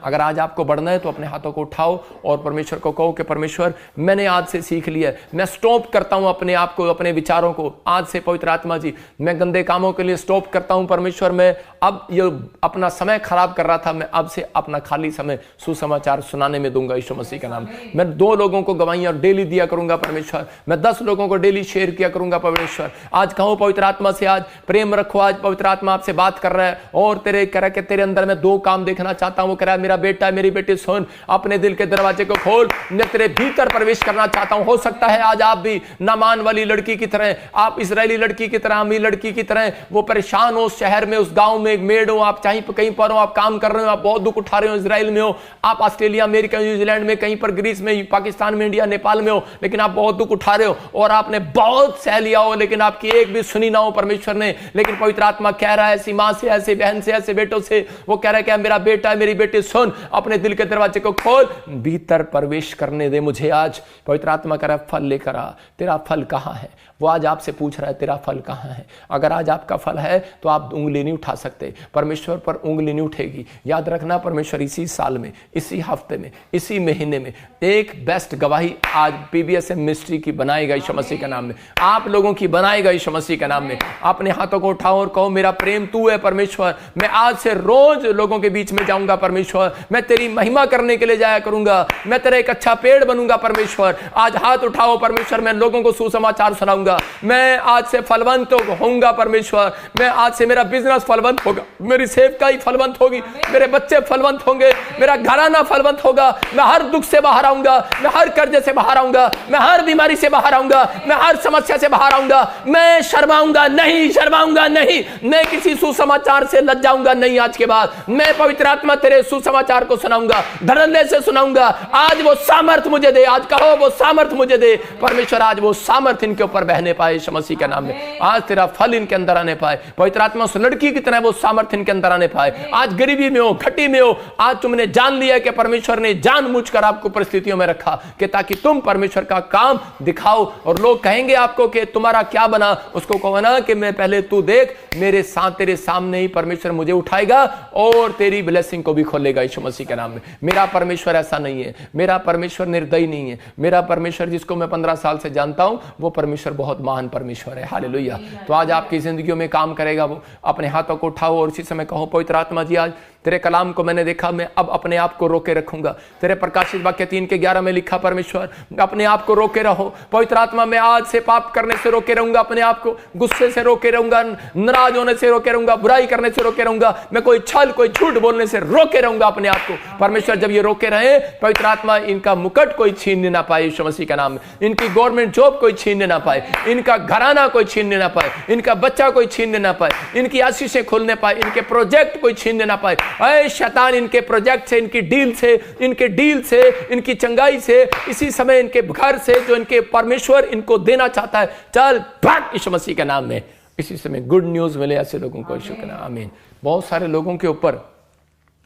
अगर आज आपको बढ़ना है तो अपने हाथों को उठाओ और परमेश्वर को कहो कि परमेश्वर मैंने आज से सीख लिया है, मैं स्टॉप करता हूं अपने आप को, अपने विचारों को। आज से पवित्र आत्मा जी मैं गंदे कामों के लिए स्टॉप करता हूं परमेश्वर। मैं अब ये अपना समय खराब कर रहा था, मैं अब से अपना खाली समय सुसमाचार सुनाने में दूंगा यीशु मसीह का नाम। मैं 2 लोगों को गवाहियां डेली दिया करूंगा परमेश्वर, मैं 10 लोगों को डेली शेयर किया करूंगा परमेश्वर। आज कहो पवित्र आत्मा से, आज प्रेम रखो, आज पवित्र आत्मा आपसे बात कर रहा है और तेरे कह रहा कि तेरे अंदर मैं 2 काम देखना चाहता हूं। वो कह रहा है मेरा बेटा मेरी बेटी सुन, अपने दिल के दरवाजे को खोल, मैं तेरे भीतर प्रवेश करना चाहता हूं। हो सकता है आज आप भी नामान वाली लड़की की तरह, आप इजरायली लड़की की तरह, अमीर लड़की की तरह वो परेशान हो, उस शहर में उस गांव में एक मेड हो, आप चाहे कहीं पर हो, आप काम कर रहे हो, आप बहुत दुख उठा रहे हो, इजराइल में हो, आप ऑस्ट्रेलिया अमेरिका न्यूजीलैंड में, कहीं पर ग्रीस में, पाकिस्तान में, इंडिया नेपाल में हो, लेकिन आप बहुत दुख उठा रहे हो और आपने बहुत सह लिया हो लेकिन आपकी एक भी सुनी ना हो परमेश्वर ने। लेकिन पवित्र आत्मा कह रहा है ऐसी मां से, ऐसे बहन से, ऐसे बेटों से, वो कह रहा है कि मेरा बेटा मेरी बेटी सुन, अपने दिल के दरवाजे को खोल, भीतर प्रवेश करने दे मुझे। आज पवित्र आत्मा कह रहा है फल लेकर आ, तेरा फल कहां है? वो आज आपसे पूछ रहा है तेरा फल कहां है? अगर आज आपका फल है तो आप उंगली नहीं उठा सकते, परमेश्वर पर उंगली नहीं उठेगी। याद रखना परमेश्वर इसी साल में, इसी हफ्ते में, इसी महीने में एक बेस्ट गवाही आज पीबीएसएम मिनिस्ट्री की बनाएगा यीशु मसीह के नाम में, आप लोगों की बनाएगा यीशु मसीह के नाम में। अपने हाथों को उठाओ और कहो मेरा प्रेम तू है परमेश्वर, मैं आज से रोज लोगों के बीच में जाऊंगा परमेश्वर, मैं तेरी महिमा करने के लिए जाया करूंगा, मैं तेरा एक अच्छा पेड़ बनूंगा परमेश्वर। आज हाथ उठाओ परमेश्वर, मैं लोगों को सुसमाचार सुनाऊंगा, मैं आज से फलवंत होऊंगा परमेश्वर, मैं आज से मेरा बिजनेस फलवंत होगा, मेरी सेवकाई फलवंत होगी, मेरे बच्चे फलवंत होंगे, मेरा घराना फलवंत होगा, मैं हर दुख से बाहर आऊंगा, मैं हर कर्जे से बाहर आऊंगा, मैं हर बीमारी से बाहर आऊंगा, मैं हर समस्या से बाहर आऊंगा, मैं शर्माऊंगा नहीं, शर्माऊंगा नहीं, मैं किसी सुसमाचार से लज्जाऊंगा नहीं। आज के बाद मैं पवित्र आत्मा तेरे सुसमाचार को सुनाऊंगा, धड़ल्ले से सुनाऊंगा। आज वो सामर्थ मुझे दे, आज कहो वो सामर्थ मुझे दे परमेश्वर, आज वो सामर्थ इनके ऊपर बहने पाए यीशु मसीह के नाम में। आज तेरा फल इनके अंदर आने पाए पवित्र आत्मा, उस लड़की की तरह वो सामर्थ इनके अंदर आने पाए। आज गरीबी में हो, घटी में हो, आज तुमने जान लिया कि परमेश्वर ने जानबूझकर आपको परिस्थितियों में रखा कि ताकि तुम परमेश्वर का काम दिखाओ और लोग कहेंगे आपको कि तुम्हारा क्या बना। उसको कहो ना कि मैं पहले तू देख, मेरे साथ तेरे सामने ही परमेश्वर मुझे उठाएगा और तेरी ब्लेसिंग को भी खोलेगा यीशु मसीह के नाम में। मेरा परमेश्वर ऐसा नहीं है, मेरा परमेश्वर निर्दयी नहीं है, मेरा परमेश्वर जिसको मैं 15 साल से जानता हूं वो परमेश्वर बहुत महान परमेश्वर है। हालेलुया। तो आज आपकी जिंदगियों में काम करेगा वो। अपने हाथों को उठाओ और इसी समय कहो पवित्र आत्मा जी आज तेरे कलाम को मैंने देखा, मैं अब अपने आप को रोके रखूंगा। तेरे प्रकाशित वाक्य 3:11 में लिखा परमेश्वर अपने आप को रोके रहो। पवित्र आत्मा मैं आज से पाप करने से रोके रहूंगा, अपने आप को गुस्से से रोके रहूंगा, नाराज होने से रोके रहूंगा, बुराई करने से रोके रहूंगा, मैं कोई छल कोई झूठ बोलने से रोके रहूंगा अपने आप को। परमेश्वर जब ये रोके रहे पवित्र आत्मा इनका मुकुट कोई छीनने ना पाए यीशु मसीह का नाम में, इनकी गवर्नमेंट जॉब कोई छीनने ना पाए, इनका घराना कोई छीनने ना पाए, इनका बच्चा कोई छीनने ना पाए, इनकी आशीषें खोलने पाए, इनके प्रोजेक्ट कोई छीनने ना पाए। ऐ शैतान इनके प्रोजेक्ट से, इनकी डील से, इनकी चंगाई से, इसी समय इनके घर से जो इनके परमेश्वर इनको देना चाहता है, चल भाग यीशु मसीह के नाम में। इसी समय गुड न्यूज मिले ऐसे लोगों को यीशु के नाम। आमीन। बहुत सारे लोगों के ऊपर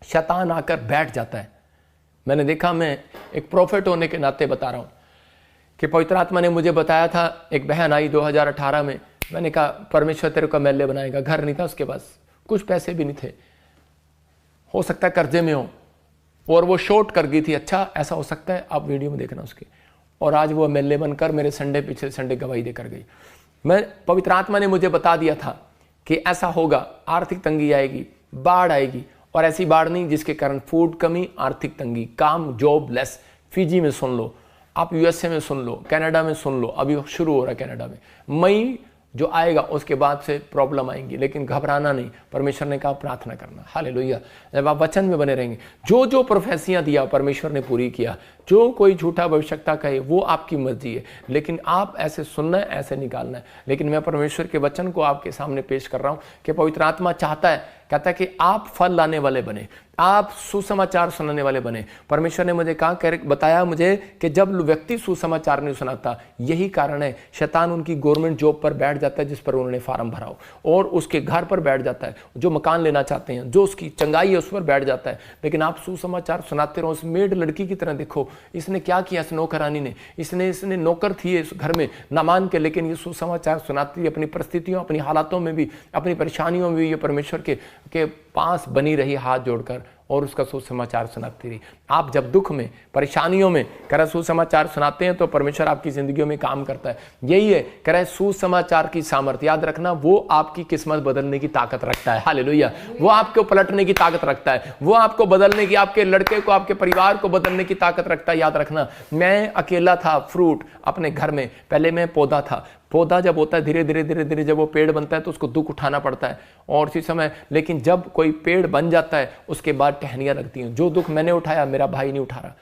शैतान आकर बैठ जाता है। मैंने देखा, मैं एक प्रॉफिट होने के नाते बता रहा हूं कि पवित्र आत्मा ने मुझे बताया था, एक बहन आई 2018 में, मैंने कहा परमेश्वर तेरे को एमएलए बनाएगा। घर नहीं था उसके पास, कुछ पैसे भी नहीं थे, हो सकता है कर्जे में हो, और वो शॉर्ट कर गई थी। अच्छा ऐसा हो सकता है, आप वीडियो में देखना उसके। और आज वो एमएलए बनकर मेरे पिछले संडे गवाही देकर गई। मैं पवित्र आत्मा ने मुझे बता दिया था कि ऐसा होगा, आर्थिक तंगी आएगी, बाढ़ आएगी, और ऐसी बाढ़ नहीं जिसके कारण फूड कमी, आर्थिक तंगी, काम जॉब लेस। फिजी में सुन लो, आप यूएसए में सुन लो, कनाडा में सुन लो, अभी शुरू हो रहा है कनाडा में। मई जो आएगा उसके बाद से प्रॉब्लम आएंगी, लेकिन घबराना नहीं। परमेश्वर ने कहा प्रार्थना करना। हालेलुया। जब आप वचन में बने रहेंगे, जो जो प्रोफेसियां दिया परमेश्वर ने पूरी किया। जो कोई झूठा भविष्यता कहे वो आपकी मर्जी है, लेकिन आप ऐसे सुनना है, ऐसे निकालना है। लेकिन मैं परमेश्वर के वचन को आपके सामने पेश कर रहा हूं कि पवित्र आत्मा चाहता है, कहता है कि आप फल लाने वाले बने, आप सुसमाचार सुनाने वाले बने। परमेश्वर ने मुझे कहा, बताया मुझे कि जब व्यक्ति सुसमाचार नहीं सुनाता, यही कारण है शैतान उनकी गवर्नमेंट जॉब पर बैठ जाता है जिस पर उन्होंने फार्म भरा हो, और उसके घर पर बैठ जाता है, जो मकान लेना चाहते हैं, जो उसकी चंगाई है उस पर बैठ जाता है। लेकिन आप सुसमाचार सुनाते रहो। उस मेड लड़की की तरह देखो, इसने क्या किया, इस नौकरानी ने, इसने नौकर थी इस घर में नामान के, लेकिन ये सुसमाचार सुनाती अपनी परिस्थितियों, अपनी हालातों में भी, अपनी परेशानियों में भी ये परमेश्वर के पास बनी रही हाथ जोड़कर, और उसका सुसमाचार सुनाती रही। आप जब दुख में, परेशानियों में कह रहे सुसमाचार सुनाते हैं तो परमेश्वर आपकी जिंदगियों में काम करता है। यही है कह रहे सुसमाचार की सामर्थ्य, याद रखना, वो आपकी किस्मत बदलने की ताकत रखता है। हालेलुया। वो आपको पलटने की ताकत रखता है, वो आपको बदलने की, आपके लड़के को, आपके परिवार को बदलने की ताकत रखता है। याद रखना, मैं अकेला था फ्रूट अपने घर में, पहले मैं पौधा था। पौधा जब होता है धीरे धीरे धीरे धीरे जब वो पेड़ बनता है तो उसको दुख उठाना पड़ता है और उसी समय, लेकिन जब कोई पेड़ बन जाता है उसके बाद टहनियाँ लगती हैं। जो दुख मैंने उठाया मेरा भाई नहीं उठा रहा,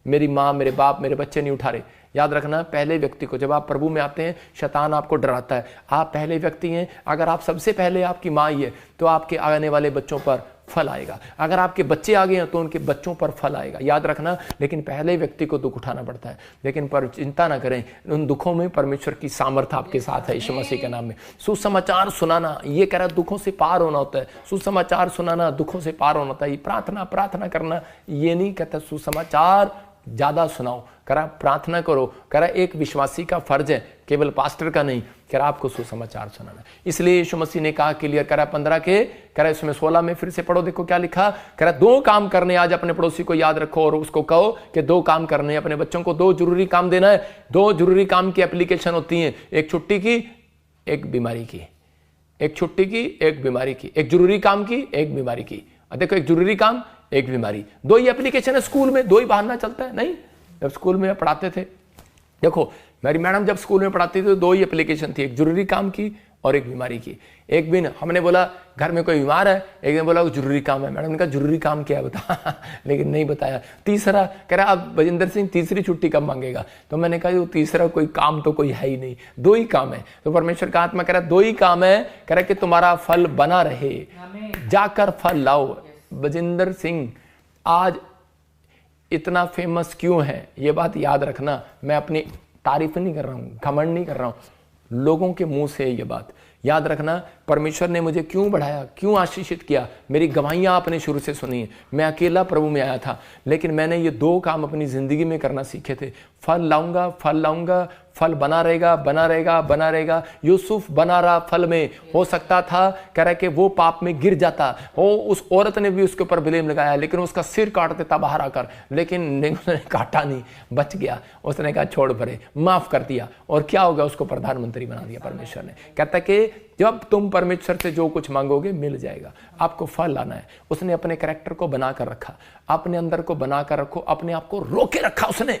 मेरी माँ, मेरे बाप, मेरे बच्चे नहीं उठा रहे। याद रखना, पहले व्यक्ति को, जब आप प्रभु में आते हैं शैतान आपको डराता है, आप पहले व्यक्ति हैं। अगर आप सबसे पहले आपकी माँ ही है तो आपके आने वाले बच्चों पर फल आएगा। अगर आपके बच्चे आ गए हैं तो उनके बच्चों पर फल आएगा। याद रखना, लेकिन पहले व्यक्ति को दुख उठाना पड़ता है। लेकिन पर चिंता ना करें, उन दुखों में परमेश्वर की सामर्थ्य आपके साथ है यीशु मसीह के नाम में। सुसमाचार सुनाना, ये कह रहा दुखों से पार होना होता है। सुसमाचार सुनाना दुखों से पार होना होता है। प्रार्थना करना ये नहीं कहता सुसमाचार ज्यादा सुनाओ, करा प्रार्थना करो। करा एक विश्वासी का फर्ज है, केवल पास्टर का नहीं, करा आपको सुसमाचार सुनाना। इसलिए यीशु मसीह ने कहा क्लियर करा 15 के, करा इसमें 16 में फिर से पढ़ो, देखो क्या लिखा। करा 2 काम करने, आज अपने पड़ोसी को याद रखो और उसको कहो कि 2 काम करने, अपने बच्चों को 2 जरूरी काम देना है। 2 जरूरी काम की एप्लीकेशन होती है, एक छुट्टी की, एक बीमारी की। एक छुट्टी की, एक बीमारी की, एक जरूरी काम की, एक बीमारी की। देखो, एक जरूरी काम, एक बीमारी, 2 ही एप्लीकेशन है। स्कूल में 2 ही बहाना चलता है नहीं। जब स्कूल में पढ़ाते थे, देखो मेरी मैडम जब स्कूल में पढ़ाती थी तो 2 ही एप्लीकेशन थी, एक जरूरी काम की और एक बीमारी की। एक दिन हमने बोला घर में कोई बीमार है, एक दिन बोला जरूरी काम है। मैडम ने कहा जरूरी काम क्या है बता लेकिन नहीं बताया। तीसरा कह रहा अब बजिंदर सिंह तीसरी छुट्टी कब मांगेगा, तो मैंने कहा तीसरा कोई काम तो कोई है ही नहीं, 2 ही काम है। तो परमेश्वर का आत्मा कह रहा 2 ही काम है, कह रहा कि तुम्हारा फल बना रहे, जाकर फल लाओ। बजिंदर सिंह आज इतना फेमस क्यों है, ये बात याद रखना। मैं अपनी तारीफ नहीं कर रहा हूं, घमंड नहीं कर रहा हूं, लोगों के मुंह से ये बात याद रखना। परमेश्वर ने मुझे क्यों बढ़ाया, क्यों आशीषित किया, मेरी गवाहियां आपने शुरू से सुनी है। मैं अकेला प्रभु में आया था, लेकिन मैंने ये 2 काम अपनी जिंदगी में करना सीखे थे। फल लाऊंगा, फल बना रहेगा, बना रहेगा, बना रहेगा। यूसुफ बना रहा फल में। हो सकता था कह रहा कि वो पाप में गिर जाता, वो उस औरत ने भी उसके ऊपर ब्लेम लगाया, लेकिन उसका सिर काट देता बाहर आकर, लेकिन उसने काटा नहीं, बच गया। उसने कहा छोड़ भरे, माफ कर दिया, और क्या होगा, उसको प्रधानमंत्री बना दिया परमेश्वर ने। कहता कि जब तुम परमेश्वर से जो कुछ मांगोगे मिल जाएगा, आपको फल लाना है। उसने अपने कैरेक्टर को बनाकर रखा, अपने अंदर को बनाकर रखो, अपने आप को रोके रखा उसने,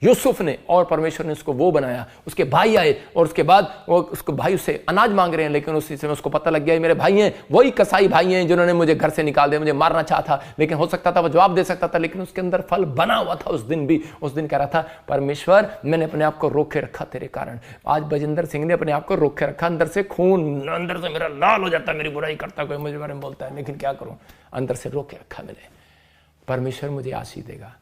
यूसुफ ने, और परमेश्वर ने उसको वो बनाया। उसके भाई आए और उसके बाद वो उसको भाई उससे अनाज मांग रहे हैं, लेकिन उसी समय उसको पता लग गया मेरे भाई हैं, वही कसाई भाई हैं जिन्होंने मुझे घर से निकाल दिया, मुझे मारना चाहा था। लेकिन हो सकता था वो जवाब दे सकता था, लेकिन उसके अंदर फल बना हुआ था। उस दिन भी, उस दिन कह रहा था परमेश्वर मैंने अपने आप को रोके रखा तेरे कारण। आज बजिंदर सिंह ने अपने आप को रोके रखा, अंदर से खून, अंदर से मेरा लाल हो जाता, मेरी बुराई करता कोई मुझे बारे में बोलता है, लेकिन क्या करूं, अंदर से रोके रखा मैंने। परमेश्वर मुझे आशीष देगा,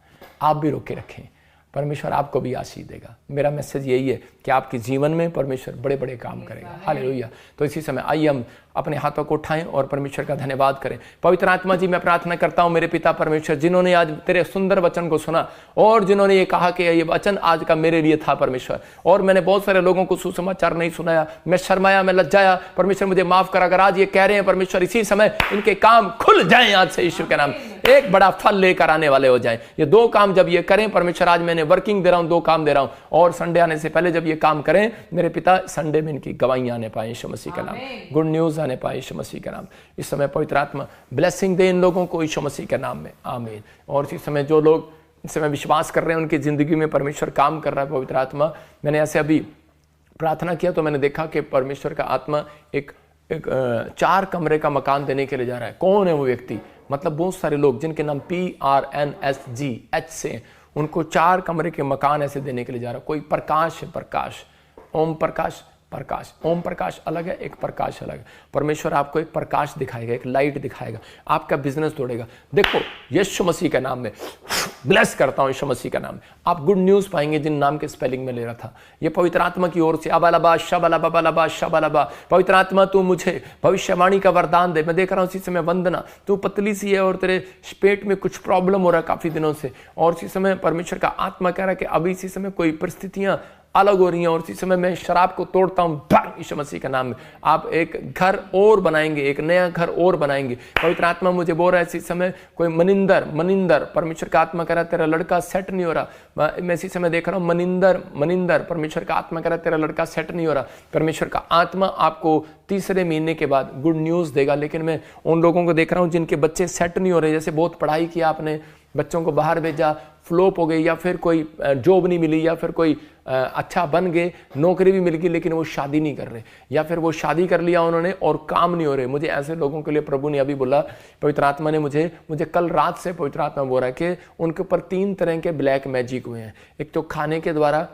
आप भी रोके रखें, परमेश्वर आपको भी आशीष देगा। मेरा मैसेज यही है कि आपके जीवन में परमेश्वर बड़े बड़े काम करेगा। हालेलुया। तो इसी समय आइए हम अपने हाथों को उठाएं और परमेश्वर का धन्यवाद करें। पवित्र आत्मा जी, मैं प्रार्थना करता हूं मेरे पिता परमेश्वर, जिन्होंने आज तेरे सुंदर वचन को सुना और जिन्होंने ये कहा कि ये वचन आज का मेरे लिए था परमेश्वर, और मैंने बहुत सारे लोगों को सुसमाचार नहीं सुनाया, मैं शर्माया, मैं लज्जाया, परमेश्वर मुझे माफ कर। अगर आज ये कह रहे हैं परमेश्वर, इसी समय इनके काम खुल जाएं आज से यीशु के नाम, एक बड़ा फल लेकर आने वाले हो जाएं। ये 2 काम जब ये करें परमेश्वर, आज मैंने वर्किंग दे रहा हूं, 2 काम दे रहा हूं, और संडे आने से पहले जब ये काम करें मेरे पिता, संडे में इनकी गवाहियां आने पाए यीशु मसीह का नाम, गुड न्यूज आने पाए यीशु मसीह का नाम। इस समय पवित्र आत्मा ब्लेसिंग दे इन लोगों को यीशु मसीह के नाम में, आमीन। और इसी समय जो लोग इस समय विश्वास कर रहे हैं उनकी जिंदगी में परमेश्वर काम कर रहा है। पवित्र आत्मा, मैंने ऐसे अभी प्रार्थना किया तो मैंने देखा कि परमेश्वर का आत्मा एक 4 कमरे का मकान देने के लिए जा रहा है। कौन है वो व्यक्ति? मतलब बहुत सारे लोग जिनके नाम PRNSGH से, उनको 4 कमरे के मकान ऐसे देने के लिए जा रहा है। कोई प्रकाश है, प्रकाश, ओम प्रकाश, प्रकाश, ओम प्रकाश अलग है, एक प्रकाश अलग है। परमेश्वर आपको एक प्रकाश दिखाएगा, एक लाइट दिखाएगा, आपका बिजनेस तोड़ेगा। देखो यीशु मसीह के नाम में ब्लेस करता हूं, यीशु मसीह का नाम, आप गुड न्यूज पाएंगे जिन नाम के स्पेलिंग में ले रहा था। ये पवित्र आत्मा की ओर से अबालबा शबलबा शबलबा। पवित्र आत्मा तू मुझे भविष्यवाणी का वरदान दे। मैं देख रहा हूं इसी समय वंदना, तू पतली सी है और तेरे पेट में कुछ प्रॉब्लम हो रहा है काफी दिनों से, और इसी समय परमेश्वर का आत्मा कह रहा है कि अभी इसी समय कोई परिस्थितियां अलग हो रही हैं और इसी समय मैं शराब को तोड़ता हूं यीशु मसीह के नाम में। आप एक घर और बनाएंगे, एक नया घर और बनाएंगे। पवित्र आत्मा मुझे बोल रहा है इसी समय कोई मनिंदर परमेश्वर का आत्मा कह रहा है तेरा लड़का सेट नहीं हो रहा। मैं इसी समय देख रहा हूं मनिंदर परमेश्वर का आत्मा कह रहा है तेरा लड़का सेट नहीं हो रहा। परमेश्वर का आत्मा आपको तीसरे महीने के बाद गुड न्यूज देगा। लेकिन मैं उन लोगों को देख रहा हूं जिनके बच्चे सेट नहीं हो रहे, जैसे बहुत पढ़ाई किया आपने, बच्चों को बाहर भेजा, फ्लॉप हो गई, या फिर कोई जॉब नहीं मिली, या फिर कोई अच्छा बन गए, नौकरी भी मिल गई, लेकिन वो शादी नहीं कर रहे, या फिर वो शादी कर लिया उन्होंने और काम नहीं हो रहे। मुझे ऐसे लोगों के लिए प्रभु ने अभी बोला, पवित्र आत्मा ने मुझे कल रात से पवित्र आत्मा बोल रहा है कि उनके ऊपर 3 तरह के ब्लैक मैजिक हुए हैं। एक तो खाने के द्वारा,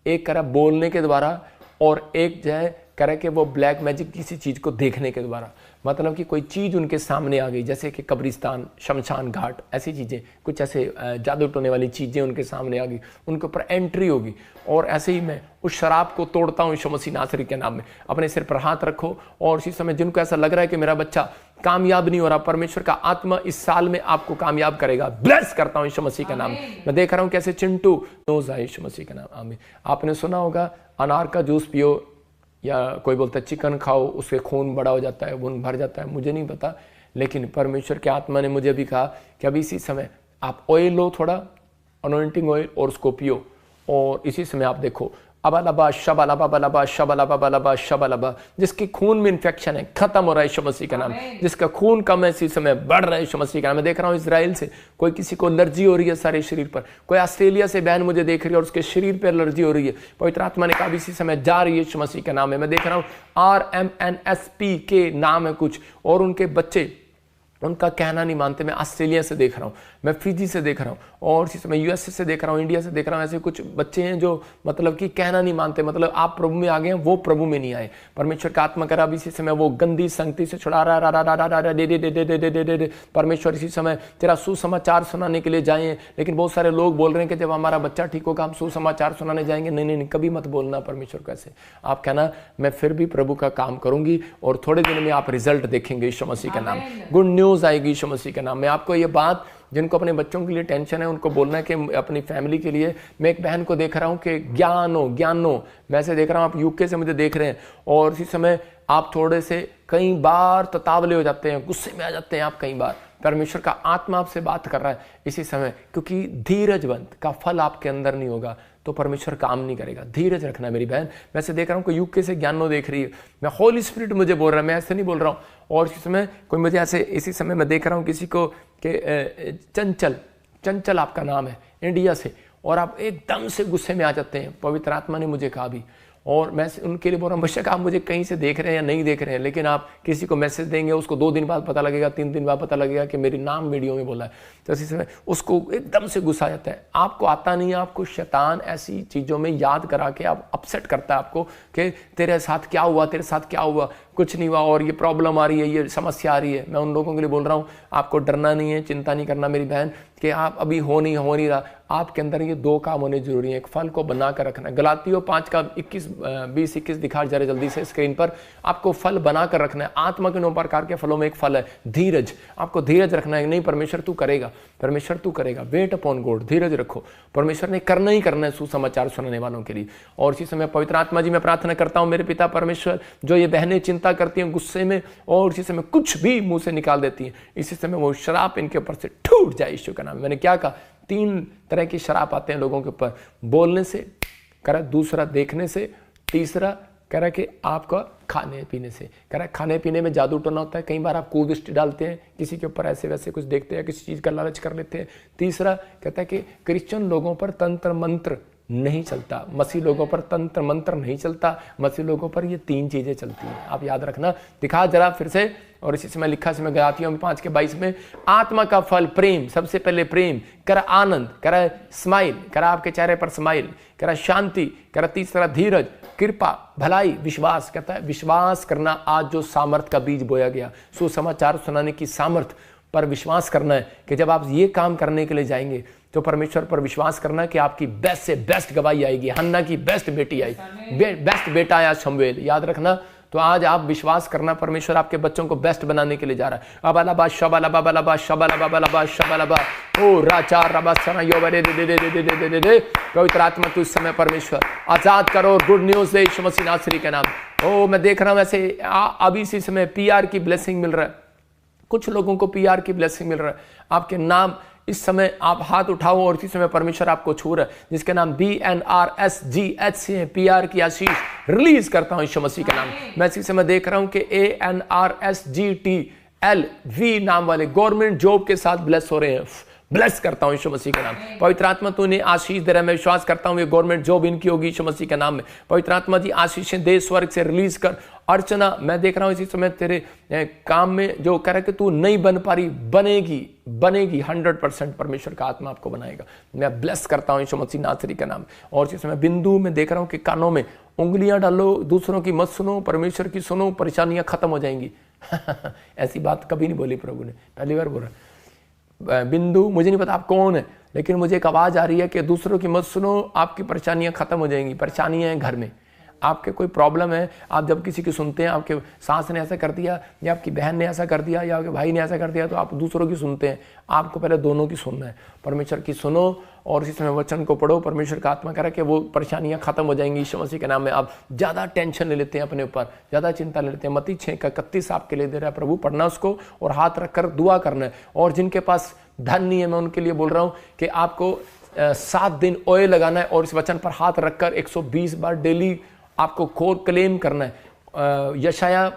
एक करा बोलने के द्वारा, और एक जो है करे कि वो ब्लैक मैजिक किसी चीज को देखने के द्वारा। मतलब कि कोई चीज उनके सामने आ गई, जैसे कि कब्रिस्तान, शमशान घाट, ऐसी चीजें, कुछ ऐसे जादू टोने वाली चीजें उनके सामने आ गई, उनके ऊपर एंट्री होगी। और ऐसे ही मैं उस शराब को तोड़ता हूँ यीशु मसीह नासरी के नाम में। अपने सिर पर हाथ रखो और इसी समय जिनको ऐसा लग रहा है कि मेरा बच्चा कामयाब नहीं हो रहा, परमेश्वर का आत्मा इस साल में आपको कामयाब करेगा। ब्लेस करता हूँ यीशु मसीह के नाम में। मैं देख रहा हूँ कैसे चिंटू नोज आए यीशु मसीह के नाम। आमीन। आपने सुना होगा अनार का जूस पियो, या कोई बोलता है चिकन खाओ, उसके खून बड़ा हो जाता है, खून भर जाता है, मुझे नहीं पता। लेकिन परमेश्वर के आत्मा ने मुझे अभी कहा कि अभी इसी समय आप ऑयल लो, थोड़ा अनॉइंटिंग ऑयल, और उसको पियो। और इसी समय आप देखो अबालबा शबालबा बलबा शबालबा बलबा शबालबा, जिसके खून में इन्फेक्शन है खत्म हो रहा है यीशु मसीह का नाम। जिसका खून कम है इसी समय बढ़ रहा है यीशु मसीह का नाम। मैं देख रहा हूँ इजराइल से कोई किसी को एलर्जी हो रही है सारे शरीर पर, कोई ऑस्ट्रेलिया से बहन मुझे देख रही है और उसके शरीर पर एलर्जी हो रही है। पवित्र आत्मा ने कहा इसी समय जा रही है यीशु मसीह का नाम है। मैं देख रहा हूँ RMNSP के नाम है कुछ, और उनके बच्चे उनका कहना नहीं मानते। मैं ऑस्ट्रेलिया से देख रहा हूँ, मैं फिजी से देख रहा हूँ, और इसी समय USA से देख रहा हूँ, इंडिया से देख रहा हूँ। ऐसे कुछ बच्चे हैं जो मतलब कि कहना नहीं मानते, मतलब आप प्रभु में आ गए हैं, वो प्रभु में नहीं आए। परमेश्वर का आत्मा करा इसी समय वो गंदी संगति से छुड़ा रहा है। परमेश्वर इसी समय तेरा सुसमाचार सुनाने के लिए जाए। लेकिन बहुत सारे लोग बोल रहे हैं कि जब हमारा बच्चा ठीक होगा हम सुसमाचार सुनाने जाएंगे। नहीं, कभी मत बोलना परमेश्वर को ऐसे। आप कहना मैं फिर भी प्रभु का काम करूंगी और थोड़े दिन में आप रिजल्ट देखेंगे यीशु मसीह का नाम। गुड न्यूज आएगी यीशु मसीह के नाम। मैं आपको ये बात, जिनको अपने बच्चों के लिए टेंशन है उनको बोलना है कि अपनी फैमिली के लिए। मैं एक बहन को देख रहा हूं कि ज्ञानो मैं से देख रहा हूं, आप UK से मुझे देख रहे हैं, और इसी समय आप थोड़े से कई बार ततावले हो जाते हैं, गुस्से में आ जाते हैं आप कई बार। परमेश्वर का आत्मा आपसे बात कर रहा है इसी समय, क्योंकि धीरजवंत का फल आपके अंदर नहीं होगा तो परमेश्वर काम नहीं करेगा। धीरज रखना है मेरी बहन। मैं से देख रहा हूँ कोई UK से ज्ञानो देख रही है, मैं होली स्पिरिट मुझे बोल रहा है, मैं ऐसे नहीं बोल रहा हूँ। और इसी समय कोई मुझे ऐसे, इसी समय मैं देख रहा हूँ किसी को कि चंचल आपका नाम है, इंडिया से, और आप एकदम से गुस्से में आ जाते हैं। पवित्र आत्मा ने मुझे कहा भी, और मैं उनके लिए बोल रहा हूँ बेशक आप मुझे कहीं से देख रहे हैं या नहीं देख रहे हैं, लेकिन आप किसी को मैसेज देंगे, उसको 2 दिन बाद पता लगेगा, 3 दिन बाद पता लगेगा कि मेरी नाम वीडियो में बोला है, तो इसी समय उसको एकदम से गुस्सा आ जाता है। आपको आता नहीं है, आपको शैतान ऐसी चीज़ों में याद करा के आप अपसेट करता है आपको कि तेरे साथ क्या हुआ, तेरे साथ क्या हुआ, कुछ नहीं हुआ, और ये प्रॉब्लम आ रही है, ये समस्या आ रही है। मैं उन लोगों के लिए बोल रहा हूँ आपको डरना नहीं है, चिंता नहीं करना मेरी बहन, कि आप अभी हो नहीं रहा। आपके अंदर ये 2 काम होने जरूरी है। एक फल को बना कर रखना है, गलातियों 5 का 20-21 दिखा जा रहे जल्दी से स्क्रीन पर। आपको फल बना कर रखना है। आत्मा के 9 प्रकार के फलों में एक फल है धीरज। आपको धीरज रखना है। नहीं परमेश्वर तू करेगा, परमेश्वर तू करेगा। वेट अपॉन गॉड, धीरज रखो। परमेश्वर ने करना ही करना है सुसमाचार सुनाने वालों के लिए। और इसी समय पवित्र आत्मा जी मैं प्रार्थना करता हूँ मेरे पिता परमेश्वर, जो ये बहनें चिंता करती हैं गुस्से में और इसी समय कुछ भी मुंह से निकाल देती हैं, इसी समय वो शराब इनके ऊपर से टूट जाए यीशु का नाम। मैंने क्या कहा, 3 तरह की शराब आते हैं लोगों के ऊपर, बोलने से, कह रहा दूसरा देखने से, तीसरा कह रहा कि आपका खाने पीने से। कह रहा खाने पीने में जादू टोना होता है। कई बार आप कूदृष्टि डालते हैं किसी के ऊपर, ऐसे वैसे कुछ देखते हैं, किसी चीज़ का लालच कर लेते हैं। तीसरा कहता है कि क्रिश्चियन लोगों पर तंत्र मंत्र नहीं चलता, मसीह लोगों पर तंत्र मंत्र नहीं चलता, मसीह लोगों पर ये 3 चीजें चलती हैं। आप याद रखना। दिखा जरा फिर से, और इसी समय लिखा से मैं गलातियों 5:22 में, आत्मा का फल प्रेम, सबसे पहले प्रेम, करा आनंद, करा स्माइल, करा आपके चेहरे पर स्माइल, करा शांति, करा तीसरा धीरज, कृपा, भलाई, विश्वास। कहता है विश्वास करना आज जो सामर्थ का बीज बोया गया, सुसमाचार सुनाने की सामर्थ पर विश्वास करना है कि जब आप ये काम करने के लिए जाएंगे तो परमेश्वर पर विश्वास करना कि आपकी बेस्ट से बेस्ट गवाही आएगी। हन्ना की बेस्ट बेटी आई, बेस्ट बेटा आया शमूएल। याद रखना तो आज आप विश्वास करना, परमेश्वर आपके बच्चों को बेस्ट बनाने के लिए जा रहा है। अबालाबा शबालाबा बालाबा शबालाबा शबालाबा ओ राचा रबा सना योबरे दे दे दे दे दे दे दे। पवित्र आत्मा तू इस समय परमेश्वर आजाद करो, गुड न्यूज दे यीशु मसीह नासरी के नाम। ओ मैं देख रहा हूं ऐसे अभी इसी समय पीआर की ब्लेसिंग मिल रहा है, कुछ लोगों को पीआर की ब्लेसिंग मिल रहा है। आपके नाम इस समय आप हाथ उठाओ और इसी समय परमेश्वर आपको छू रहा है, जिसके नाम BNRSGH से है। पीआर की आशीष रिलीज करता हूं यीशु मसीह के नाम। मैं इसी समय देख रहा हूं कि ANRSGTLV नाम वाले गवर्नमेंट जॉब के साथ ब्लेस हो रहे हैं। ब्लेस करता हूं यीशु मसीह के नाम। पवित्र आत्मा तूने आशीष दे रहा है, मैं विश्वास करता हूं ये गवर्नमेंट जॉब इनकी होगी यीशु मसीह के नाम में। पवित्र आत्मा जी आशीषें दे स्वर्ग से रिलीज कर। अर्चना मैं देख रहा हूं इसी समय तेरे काम में जो कह रहा है कि तू नहीं बन पा रही, बनेगी 100% परमेश्वर का आत्मा आपको बनाएगा। मैं ब्लेस करता हूं यीशु मसीह नासरी का नाम। और इसी समय बिंदु में देख रहा हूं कि कानों में उंगलियां डालो, दूसरों की मत सुनो, परमेश्वर की सुनो, परेशानियां खत्म हो जाएंगी। ऐसी बात कभी नहीं बोली प्रभु ने, पहली बार बोला। बिंदु मुझे नहीं पता आप कौन है, लेकिन मुझे एक आवाज आ रही है कि दूसरों की मत सुनो, आपकी परेशानियां खत्म हो जाएंगी। परेशानियां हैं घर में, आपके कोई प्रॉब्लम है, आप जब किसी की सुनते हैं, आपके सास ने ऐसा कर दिया या आपकी बहन ने ऐसा कर दिया या आपके भाई ने ऐसा कर दिया, तो आप दूसरों की सुनते हैं। आपको पहले दोनों की सुनना है, परमेश्वर की सुनो और इसी समय वचन को पढ़ो। परमेश्वर का आत्मा कह रहा है कि वो परेशानियां खत्म हो जाएंगी यीशु मसीह के नाम में। आप ज़्यादा टेंशन ले लेते हैं अपने ऊपर, ज़्यादा चिंता ले लेते हैं। मत्ती 6:31 आपके लिए दे रहा है, प्रभु पढ़ना उसको और हाथ रखकर दुआ करना है। और जिनके पास धन नहीं है, मैं उनके लिए बोल रहा हूँ कि आपको 7 दिन ऑयल लगाना है और इस वचन पर हाथ रखकर 120 बार डेली आपको कोर क्लेम करना है। यशाया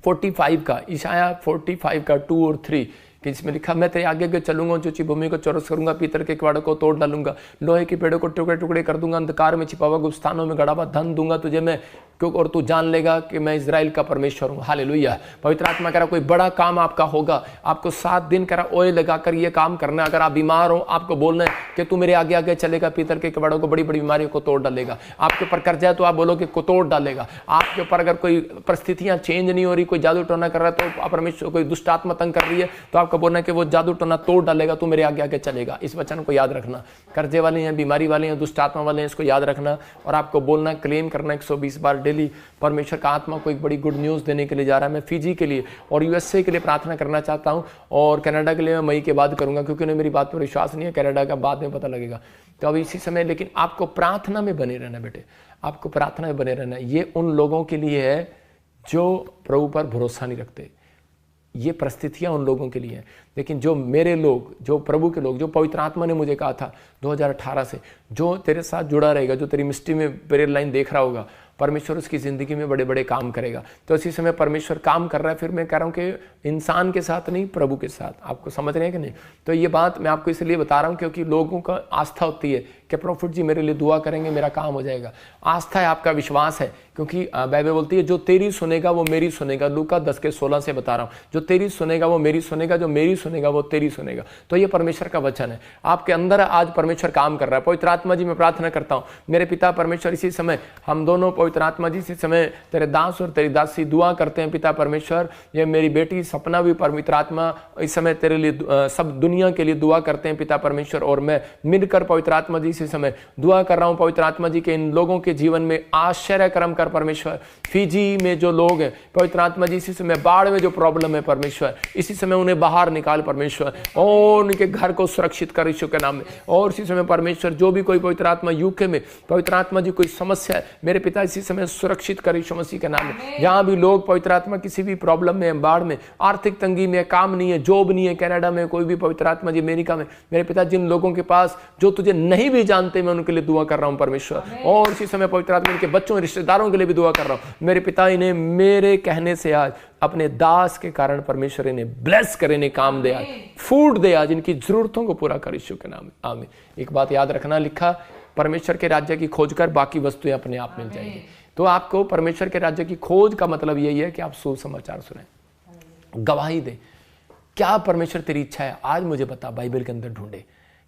45 का, ईशाया 45 का 2 और 3 कि इसमें लिखा, मैं तेरे आगे आगे चलूंगा, ऊंची भूमि को चौरस करूंगा, पीतल के किवाड़ों को तोड़ डालूंगा, लोहे के पेड़ों को टुकड़े टुकड़े कर दूंगा, अंधकार में छिपा हुआ गुप्त स्थानों में गड़ा हुआ धन दूंगा तुझे मैं, क्यों और तू जान लेगा कि मैं इजराइल का परमेश्वर हूँ। हालेलुया। पवित्र आत्मा कह रहा कोई बड़ा काम आपका होगा। आपको 7 दिन कह रहा ऑयल लगाकर ये काम करना है। अगर आप बीमार हो, आपको बोलना है कि तू मेरे आगे आगे चलेगा, पीतल के किवाड़ों को, बड़ी बड़ी बीमारियों को तोड़ डालेगा। आपके ऊपर कर्जा है तो आप बोलो कि को तोड़ डालेगा। आपके ऊपर अगर कोई परिस्थितियां चेंज नहीं हो रही, कोई जादू टोना कर रहा है, तो परमेश्वर कोई दुष्ट आत्मा तंग कर रही है, तो आपको बोलना है कि वो जादू टोना तोड़ डालेगा, तू मेरे आगे आगे चलेगा। इस वचन को याद रखना। कर्जे वाले हैं, बीमारी वाले हैं, दुष्ट आत्मा वाले हैं, इसको याद रखना और आपको बोलना, क्लेम करना 120 बार डेली। परमेश्वर का आत्मा को एक बड़ी गुड न्यूज़ देने के लिए जा रहा है। मैं फिजी के लिए और यूएसए के लिए प्रार्थना करना चाहता हूं और कनाडा के लिए मैं मई के बाद करूंगा, क्योंकि उन्हें मेरी बात पर विश्वास नहीं है। कनाडा का बाद में पता लगेगा। तो अब इसी समय लेकिन आपको प्रार्थना में बने रहना बेटे, आपको प्रार्थना में बने रहना। ये उन लोगों के लिए है जो प्रभु पर भरोसा नहीं रखते, ये परिस्थितियां उन लोगों के लिए हैं। लेकिन जो मेरे लोग, जो प्रभु के लोग, जो पवित्र आत्मा ने मुझे कहा था 2018 से, जो तेरे साथ जुड़ा रहेगा, जो तेरी मिस्ट्री में प्रेयर लाइन देख रहा होगा, परमेश्वर उसकी ज़िंदगी में बड़े बड़े काम करेगा। तो इसी समय परमेश्वर काम कर रहा है। फिर मैं कह रहा हूँ कि इंसान के साथ नहीं, प्रभु के साथ। आपको समझ रहे हैं कि नहीं? तो ये बात मैं आपको इसलिए बता रहा हूँ क्योंकि लोगों का आस्था होती है कि प्रॉफिट जी मेरे लिए दुआ करेंगे, मेरा काम हो जाएगा। आस्था है, आपका विश्वास है, क्योंकि बाइबल बोलती है जो तेरी सुनेगा वो मेरी सुनेगा। लूका 10:16 से बता रहा हूँ, जो तेरी सुनेगा वो मेरी सुनेगा, जो मेरी सुनेगा वो तेरी सुनेगा। तो ये परमेश्वर का वचन है, आपके अंदर आज परमेश्वर काम कर रहा है। पवित्र आत्मा जी मैं प्रार्थना करता हूँ, मेरे पिता परमेश्वर, इसी समय हम दोनों पवित्र आत्मा जी इसी समय तेरे दास और तेरी दासी दुआ करते हैं। पिता परमेश्वर, ये मेरी बेटी सपना भी पवित्र आत्मा इस समय तेरे लिए, सब दुनिया के लिए दुआ करते हैं पिता परमेश्वर। और मैं मिलकर पवित्र आत्मा जी इसी समय दुआ कर रहा हूँ पवित्र आत्मा जी के इन लोगों के जीवन में आश्चर्य कर्म कर परमेश्वर। फिजी में जो लोग हैं पवित्र आत्मा जी, इसी समय बाढ़ में जो प्रॉब्लम है परमेश्वर, इसी समय उन्हें बाहर निकाल परमेश्वर और उनके घर को सुरक्षित कर यीशु के नाम में। और इसी समय परमेश्वर जो भी कोई पवित्र आत्मा यूके में पवित्र आत्मा जी कोई समस्या है, मेरे पिता इसी समय सुरक्षित कर यीशु मसीह के नाम में। जहां भी लोग पवित्र आत्मा किसी भी प्रॉब्लम में, बाढ़ में, आर्थिक तंगी में, काम नहीं है, जॉब नहीं है, कनाडा में कोई भी पवित्र आत्मा जी, अमेरिका में, मेरे पिता जिन लोगों के पास जो तुझे नहीं भी जानते, मैं उनके लिए दुआ कर रहा हूं परमेश्वर। और इसी समय पवित्र आत्मा के बच्चों, रिश्तेदारों के लिए भी दुआ कर रहा हूं। मेरे पिता इन्हें मेरे कहने से आज अपने दास के कारण परमेश्वर इन्हें ब्लेस करे, इन्हें काम दे, आज फूड दे, आज इनकी जरूरतों को पूरा कर यीशु के नाम में, आमीन। एक बात याद रखना, लिखा परमेश्वर के राज्य की खोज कर, बाकी वस्तुएं अपने आप मिल जाएंगी। तो आपको परमेश्वर के राज्य की खोज का मतलब यही है कि आप सुसमाचार सुने, गवाही दे। क्या परमेश्वर तेरी इच्छा है आज मुझे बता, बाइबल के अंदर ढूंढे।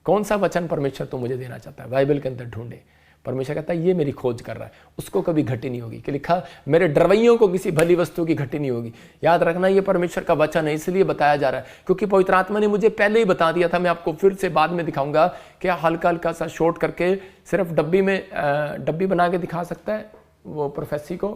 कौन सा वचन परमेश्वर तो मुझे देना चाहता है, बाइबल के अंदर ढूंढे। परमेश्वर कहता है ये मेरी खोज कर रहा है, उसको कभी घटी नहीं होगी। कि लिखा मेरे डरवैयों को किसी भली वस्तु की घटी नहीं होगी। याद रखना ये परमेश्वर का वचन है, इसलिए बताया जा रहा है क्योंकि पवित्र आत्मा ने मुझे पहले ही बता दिया था। मैं आपको फिर से बाद में दिखाऊंगा कि हल्का हल्का सा शॉर्ट करके सिर्फ डब्बी में, डब्बी बना के दिखा सकता है। वो प्रोफेसी को,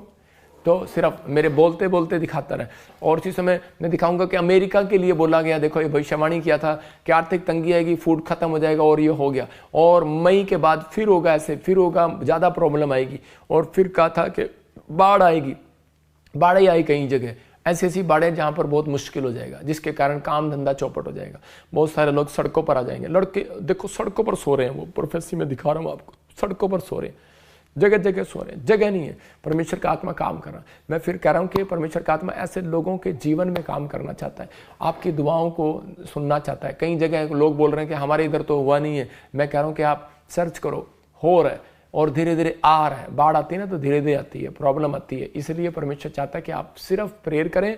तो सिर्फ मेरे बोलते बोलते दिखाता रहे। और इसी समय मैं दिखाऊंगा कि अमेरिका के लिए बोला गया, देखो ये भविष्यवाणी किया था कि आर्थिक तंगी आएगी, फूड खत्म हो जाएगा, और ये हो गया। और मई के बाद फिर होगा ऐसे, फिर होगा, ज़्यादा प्रॉब्लम आएगी। और फिर कहा था कि बाढ़ आएगी, बाढ़ ही आई कई जगह, ऐसी ऐसी बाढ़ें जहाँ पर बहुत मुश्किल हो जाएगा, जिसके कारण काम धंधा चौपट हो जाएगा, बहुत सारे लोग सड़कों पर आ जाएंगे। लड़के देखो सड़कों पर सो रहे हैं, वो प्रोफेसी में दिखा रहा हूँ आपको, सड़कों पर सो रहे हैं, जगह जगह सो रहे हैं, जगह नहीं है। परमेश्वर का आत्मा काम कर रहा है। मैं फिर कह रहा हूँ कि परमेश्वर का आत्मा ऐसे लोगों के जीवन में काम करना चाहता है, आपकी दुआओं को सुनना चाहता है। कई जगह लोग बोल रहे हैं कि हमारे इधर तो हुआ नहीं है। मैं कह रहा हूँ कि आप सर्च करो, हो रहा है और धीरे धीरे आ रहा है। बाढ़ आती है ना तो धीरे धीरे आती है, प्रॉब्लम आती है। इसलिए परमेश्वर चाहता है कि आप सिर्फ प्रेयर करें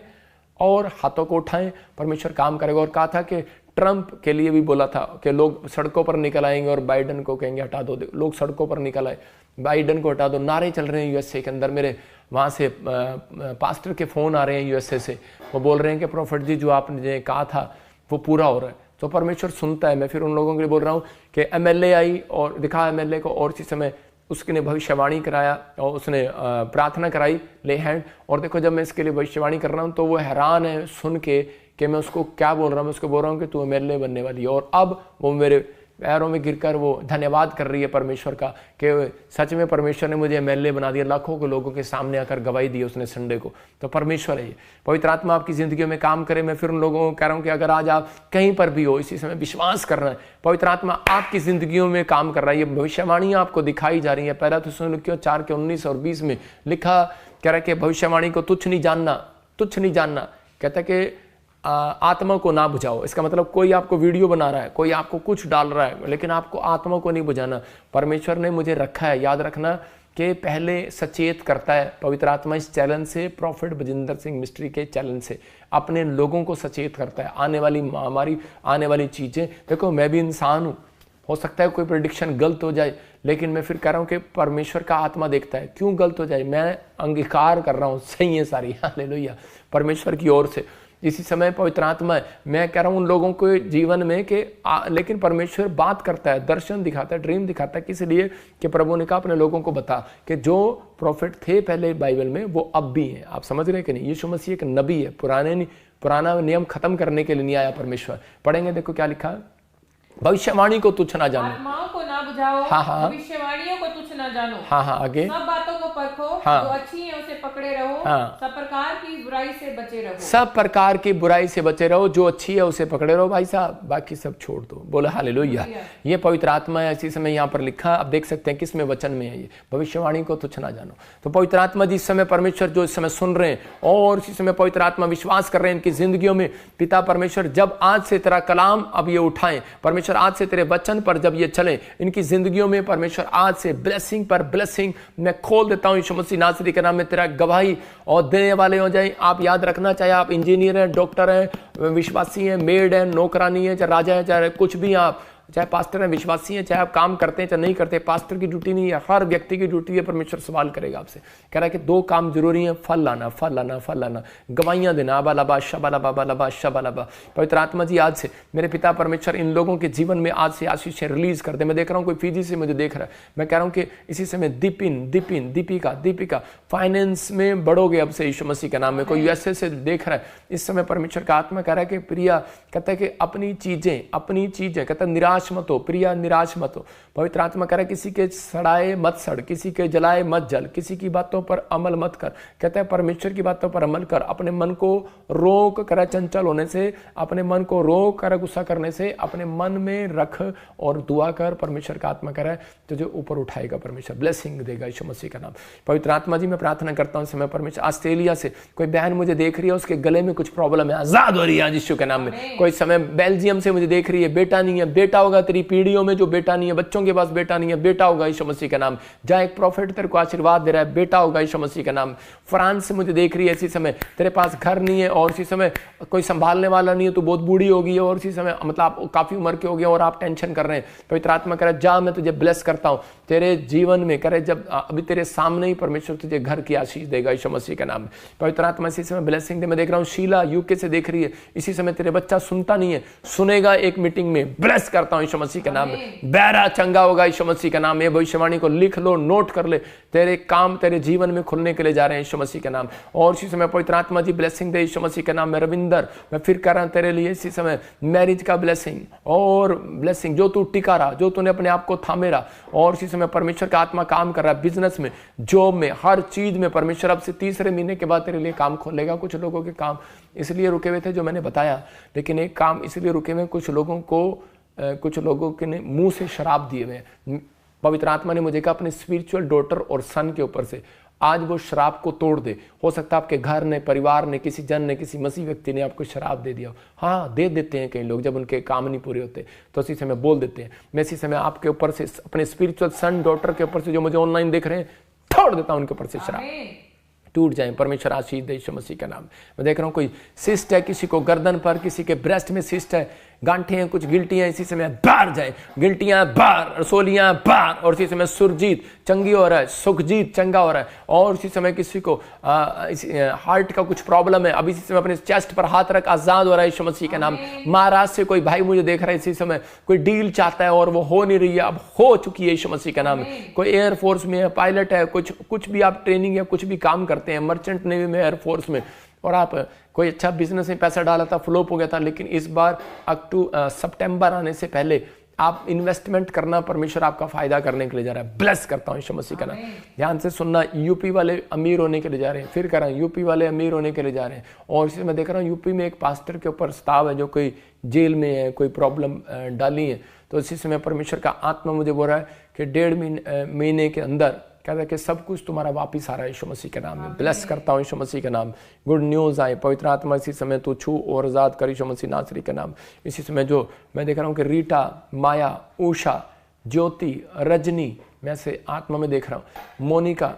और हाथों को उठाएं, परमेश्वर काम करेगा। और कहा था कि ट्रंप के लिए भी बोला था कि लोग सड़कों पर निकल आएंगे और बाइडन को कहेंगे हटा दो। लोग सड़कों पर निकल आए, बाइडन को हटा दो, नारे चल रहे हैं यूएसए के अंदर। मेरे वहाँ से पास्टर के फ़ोन आ रहे हैं यूएसए से, वो बोल रहे हैं कि प्रॉफिट जी जो आपने कहा था वो पूरा हो रहा है। तो परमेश्वर सुनता है। मैं फिर उन लोगों के लिए बोल रहा हूँ कि एमएलए आई और दिखा एमएलए को, और इसी समय उसने भविष्यवाणी कराया और उसने प्रार्थना कराई ले हैंड। और देखो जब मैं इसके लिए भविष्यवाणी कर रहा हूँ तो वो हैरान है सुन के कि मैं उसको क्या बोल रहा हूँ। मैं उसको बोल रहा हूँ कि तू एमएलए बनने वाली है। और अब वो मेरे पैरों में गिरकर वो धन्यवाद कर रही है परमेश्वर का कि सच में परमेश्वर ने मुझे एमएलए बना दिया। लाखों के लोगों के सामने आकर गवाही दी उसने संडे को। तो परमेश्वर है ये। पवित्र आत्मा आपकी ज़िंदगी में काम करे। मैं फिर उन लोगों को कह रहा हूँ कि अगर आज आप कहीं पर भी हो, इसी समय विश्वास करना है, पवित्र आत्मा आपकी ज़िंदगियों में काम कर रहा है। ये भविष्यवाणियाँ आपको दिखाई जा रही हैं। पहला थिस्सलुनीकियों 4:19 और 20 में लिखा कह रहा है कि भविष्यवाणी को तुच्छ नहीं जानना, तुच्छ नहीं जानना। कहता है कि आत्मा को ना बुझाओ। इसका मतलब कोई आपको वीडियो बना रहा है, कोई आपको कुछ डाल रहा है, लेकिन आपको आत्मा को नहीं बुझाना। परमेश्वर ने मुझे रखा है, याद रखना कि पहले सचेत करता है पवित्र आत्मा इस चैलेंज से, प्रॉफिट बजिंदर सिंह मिस्ट्री के चैलेंज से अपने लोगों को सचेत करता है। आने वाली महामारी, आने वाली चीज़ें, देखो मैं भी इंसान हूँ, हो सकता है कोई प्रेडिक्शन गलत हो जाए, लेकिन मैं फिर कह रहा हूँ कि परमेश्वर का आत्मा देखता है। क्यों गलत हो जाए, मैं अंगीकार कर रहा हूँ सही है सारी, हालेलुया, परमेश्वर की ओर से। इसी समय पवित्र आत्मा है। मैं कह रहा हूँ उन लोगों के जीवन में कि लेकिन परमेश्वर बात करता है, दर्शन दिखाता है, ड्रीम दिखाता है। किस लिए कि प्रभु ने कहा अपने लोगों को बता कि जो प्रॉफिट थे पहले बाइबल में वो अब भी हैं। आप समझ रहे हैं कि नहीं? यीशु मसीह एक नबी है, पुराना नियम खत्म करने के लिए नहीं आया परमेश्वर। पढ़ेंगे, देखो क्या लिखा है, भविष्यवाणी को तुच्छ ना जानो, आत्माओं को ना बुझाओ, हाँ, भविष्यवाणियों को तुच्छ ना जानो, हाँ, आगे, सब बातों को परखो, हाँ, जो अच्छी है उसे पकड़े रहो, हाँ, सब प्रकार की बुराई से बचे रहो, सब प्रकार की बुराई से बचे रहो, जो अच्छी है उसे पकड़े रहो भाई साहब, बाकी सब छोड़ दो। बोले हालेलुया। ये पवित्र आत्मा है। इसी समय यहाँ पर लिखा, आप देख सकते हैं किस में वचन में है ये, भविष्यवाणी को तुच्छ ना जानो। तो पवित्र आत्मा जिस समय परमेश्वर जो इस समय सुन रहे हैं और इसी समय पवित्र आत्मा विश्वास कर रहे हैं इनकी जिंदगियों में, पिता परमेश्वर जब आज से तेरा कलाम अब ये उठाएं, परमेश्वर आज से तेरे वचन पर जब ये चले इनकी जिंदगियों में, परमेश्वर आज से ब्लेसिंग पर ब्लेसिंग मैं खोल देता हूं। यीशु मसीह नासरी के नाम में तेरा गवाही और देने वाले हो जाए। आप याद रखना, चाहे आप इंजीनियर हैं, डॉक्टर हैं, विश्वासी हैं, मेड हैं, नौकरानी है, चाहे राजा है, चाहे कुछ भी, आप चाहे पास्टर हैं, विश्वासी हैं, चाहे आप काम करते हैं चाहे नहीं करते, पास्टर की ड्यूटी नहीं है, हर व्यक्ति की ड्यूटी है। परमेश्वर सवाल करेगा आपसे, कह रहा है कि दो काम जरूरी है, फल लाना, फल लाना, फल लाना, गवाहियां देना। अबालाबा शबालाबा बालाबा शबालाबा। पवित्र आत्मा जी आज से मेरे पिता परमेश्वर इन लोगों के जीवन में आज से आशीषें रिलीज कर दे। मैं देख रहा हूँ कोई फीजी से मुझे देख रहा है, मैं कह रहा हूँ कि इसी समय दीपिका फाइनेंस में बढ़ोगे अब से यीशु मसीह के नाम में। कोई यूएसए से देख रहा है इस समय, परमेश्वर का आत्मा कह रहा है कि प्रिया, कहता है कि अपनी चीजें कहता है निराश मत हो, प्रिया निराश मत हो। पवित्र आत्मा कह रहा है किसी के सड़ाए मत सड़, किसी के जलाए मत जल, किसी की बातों पर अमल मत कर। कहता है परमेश्वर की बातों पर अमल कर, अपने मन को रोक कर चंचल होने से, अपने मन को रोक कर गुस्सा करने से, अपने मन में रख और दुआ कर। परमेश्वर का आत्मा कह रहा है तुझे ऊपर उठाएगा, परमेश्वर ब्लेसिंग देगा यीशु मसीह का नाम। पवित्र आत्मा जी मैं प्रार्थना करता हूँ समय परमेश्वर, ऑस्ट्रेलिया से कोई बहन मुझे देख रही है, उसके गले में कुछ प्रॉब्लम है, आजाद हो रही है यीशु के नाम में। कोई समय बेल्जियम से मुझे देख रही है, बेटा नहीं है, बेटा होगा तेरी पीढ़ियों में, जो बेटा नहीं है, बच्चों के पास बेटा नहीं है, बेटा होगा यीशु मसीह का नाम। जहाँ एक प्रॉफिट तेरे को आशीर्वाद दे रहा है, बेटा होगा यीशु मसीह का नाम। फ्रांस से मुझे देख रही है, इसी समय तेरे पास घर नहीं है और इसी समय कोई संभालने वाला नहीं है, तो बहुत बूढ़ी होगी है और इसी समय मतलब आप काफी उम्र के हो गए और आप टेंशन कर रहे हैं। पवित्र आत्मा कह रहा है जा मैं तुझे ब्लेस करता हूँ तेरे जीवन में, करे जब अभी तेरे सामने ही परमेश्वर तुझे घर की आशीष देगा यीशु मसीह के नाम में। पवित्र आत्मा इसी समय ब्लेसिंग दे। मैं देख रहा हूँ शीला यूके से देख रही है, इसी समय तेरे बच्चा सुनता नहीं है, सुनेगा एक मीटिंग में, ब्लेस करता हूं यीशु मसीह के नाम में। बहरा चंगा होगा यीशु मसीह के नाम में। भविष्यवाणी को लिख लो, नोट कर ले, तेरे काम तेरे जीवन में खुलने के लिए जा रहे हैं यीशु मसीह के नाम। और इसी समय पवित्र आत्मा जी ब्लेसिंग दे यीशु मसीह के नाम में। रविंदर, मैं फिर कह रहा हूं तेरे लिए इसी समय मैरिज का ब्लेसिंग और ब्लेसिंग, जो तू टिका रहा, जो तूने अपने आप को थामे रहा, और इसी समय परमेश्वर का आत्मा काम कर रहा है बिजनेस में, जॉब में, हर चीज में। परमेश्वर अब से तीसरे महीने के बाद तेरे लिए काम खोलेगा। कुछ लोगों के काम इसलिए रुके हुए थे जो मैंने बताया, लेकिन एक काम इसलिए रुके हुए, कुछ लोगों के ने मुंह से शराब दिए हुए। पवित्र आत्मा ने मुझे कहा अपने स्पिरिचुअल डॉटर और सन के ऊपर से आज वो शराब को तोड़ दे। हो सकता है आपके घर ने, परिवार ने, किसी जन ने, किसी मसीह व्यक्ति ने आपको शराब दे दिया। हाँ, दे देते हैं कई लोग जब उनके काम नहीं पूरे होते, तो इसी समय बोल देते हैं। मैं इसी समय आपके ऊपर से, अपने स्पिरिचुअल सन डॉटर के ऊपर से, जो मुझे ऑनलाइन देख रहे हैं, तोड़ देता हूं उनके ऊपर से शराब, टूट जाए। परमेश्वर आशीष दे यीशु मसीह का नाम। मैं देख रहा हूं कोई सिस्ट है किसी को गर्दन पर, किसी के ब्रेस्ट में सिस्ट है, गांठें हैं, कुछ गिल्टियां, इसी समय बाहर जाए, गिल्टियां बाहर, रसोलियां बाहर। और इसी समय सुरजीत चंगी हो रहा है, सुखजीत चंगा हो रहा है। और इसी समय किसी को हार्ट का कुछ प्रॉब्लम है, अब इसी समय अपने चेस्ट पर हाथ रख, आजाद हो रहा है यीशु मसीह के नाम। महाराष्ट्र से कोई भाई मुझे देख रहा है इसी समय, कोई डील चाहता है और वो हो नहीं रही है, अब हो चुकी है यीशु मसीह के नाम। कोई एयरफोर्स में है, पायलट है, कुछ भी आप ट्रेनिंग या कुछ भी काम करते हैं, मर्चेंट नेवी में, एयरफोर्स में, और आप कोई अच्छा बिजनेस में पैसा डाला था, फ्लॉप हो गया था, लेकिन इस बार सितंबर आने से पहले आप इन्वेस्टमेंट करना, परमेश्वर आपका फायदा करने के लिए जा रहा है। ब्लेस करता हूं यीशु मसीह का नाम। ध्यान से सुनना, यूपी वाले अमीर होने के लिए जा रहे हैं। फिर कह रहा हूं यूपी वाले अमीर होने के लिए जा रहे हैं। और इसी मैं देख रहा हूं यूपी में एक पास्टर के ऊपर स्ताव है जो कोई जेल में है, कोई प्रॉब्लम डाली है। तो इसी समय परमेश्वर का आत्मा मुझे बोल रहा है कि 1.5 महीने के अंदर कहता है कि सब कुछ तुम्हारा वापिस आ रहा है यीशु मसीह के नाम में। ब्लेस करता हूं यीशु मसीह के नाम। गुड न्यूज़ आए, पवित्र आत्मा इसी समय तू छू और आजाद कर यीशु मसीह नासरी के नाम। इसी समय जो मैं देख रहा हूं कि रीटा, माया, उषा, ज्योति, रजनी, मैं से आत्मा में देख रहा हूं, मोनिका,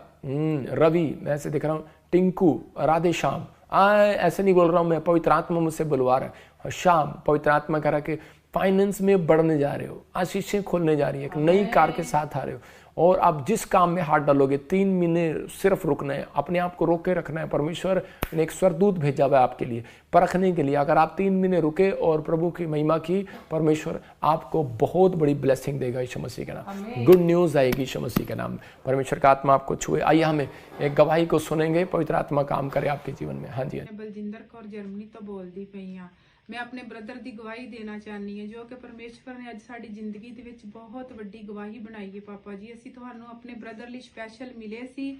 रवि, मैं से देख रहा हूं, टिंकू, राधे श्याम, ऐसे नहीं बोल रहा हूं मैं, पवित्र आत्मा मुझसे बुलवा रहा है। श्याम, पवित्र आत्मा कह रहा है कि फाइनेंस में बढ़ने जा रहे हो, आशीषें खोलने जा रही है, एक नई कार के साथ आ रहे हो, और आप जिस काम में हाथ डालोगे 3 महीने सिर्फ रुकना है, अपने आप को रोक के रखना है। परमेश्वर ने एक स्वर्गदूत भेजा हुआ है आपके लिए परखने के लिए। अगर आप 3 महीने रुके और प्रभु की महिमा की, परमेश्वर आपको बहुत बड़ी ब्लेसिंग देगा यीशु मसीह के नाम। गुड न्यूज़ आएगी यीशु मसीह के नाम। परमेश्वर का आत्मा आपको छुए। आइए हमें एक गवाही को सुनेंगे, पवित्र आत्मा काम करे आपके जीवन में। हाँ जी। बलजिंदर कौर जर्मनी तो बोलती पई हाँ। मैं अपने ब्रदर की गवाही देना चाहनी है, जो कि परमेश्वर ने अज साडी जिंदगी दे विच बहुत वड्डी गवाही बनाई है। पापा जी, असीं तुहानू अपने ब्रदर लई स्पैशल मिले सी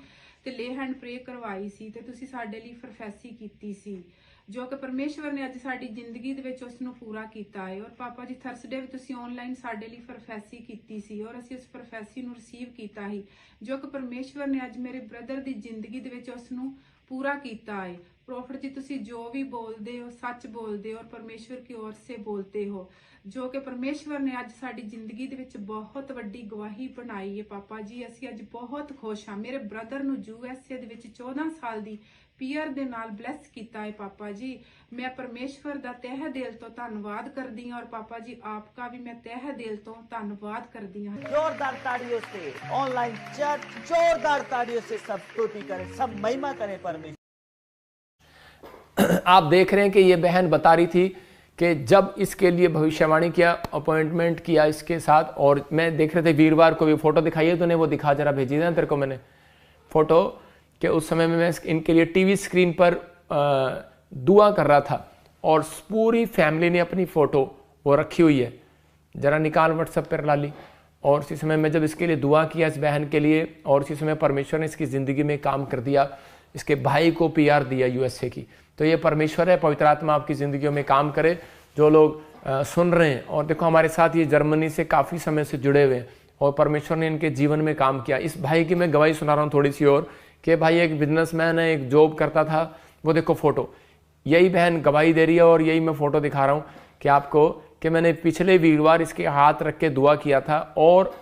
ते ले हैंड प्रे करवाई सी ते तुसीं साडे लई प्रोफेसी कीती सी, जो कि परमेश्वर ने अज साडी जिंदगी दे विच उसनू पूरा कीता है। और पापा जी, थर्सडे भी तुसीं ऑनलाइन साडे लई प्रोफेसी कीती सी और असीं उस प्रोफेसी नू रिसीव कीता ही, जो कि परमेश्वर ने अज मेरे ब्रदर दी जिंदगी दे विच उसनू पूरा कीता है। प्रॉफिट जी, तुसी जो भी बोलते हो सच बोलते हो और परमेश्वर की ओर से बोलते हो, जो कि परमेश्वर ने अज साडी जिंदगी दे विच बहुत वड्डी गवाही बनाई है। पापा जी, असी अज बहुत खुश हाँ। मेरे ब्रदर नू यूएसए दे विच 14 साल दी पीआर दे नाल ब्लेस कीता है। पापा जी, मैं परमेश्वर दा तह दिल तो धन्नवाद करदी हूं, और पापा जी आपका भी मैं तह दिल तो धन्नवाद करदी हूं। जोरदार तालियों से ऑनलाइन चर्च, जोरदार तालियों से सब स्तुति करें, सब महिमा करें परमेश्वर। आप देख रहे हैं कि ये बहन बता रही थी कि जब इसके लिए भविष्यवाणी किया, अपॉइंटमेंट किया इसके साथ, और मैं देख रहे थे वीरवार को भी फोटो दिखाई है, तूने वो दिखा, जरा भेजी ना तेरे को मैंने फोटो, कि उस समय में मैं इनके लिए टीवी स्क्रीन पर दुआ कर रहा था और पूरी फैमिली ने अपनी फ़ोटो वो रखी हुई है, ज़रा निकाल व्हाट्सएप पर ला ली। और इसी समय मैं जब इसके लिए दुआ किया इस बहन के लिए, और इसी समय परमेश्वर ने इसकी ज़िंदगी में काम कर दिया, इसके भाई को पीआर दिया यूएसए की। तो ये परमेश्वर है, पवित्र आत्मा आपकी ज़िंदगियों में काम करे। जो लोग सुन रहे हैं, और देखो हमारे साथ ये जर्मनी से काफ़ी समय से जुड़े हुए हैं और परमेश्वर ने इनके जीवन में काम किया। इस भाई की मैं गवाही सुना रहा हूँ थोड़ी सी और, कि भाई एक बिजनेसमैन है, एक जॉब करता था, वो देखो फोटो, यही बहन गवाही दे रही है और यही मैं फोटो दिखा रहा हूँ कि आपको, कि मैंने पिछले वीरवार इसके हाथ रख के दुआ किया था और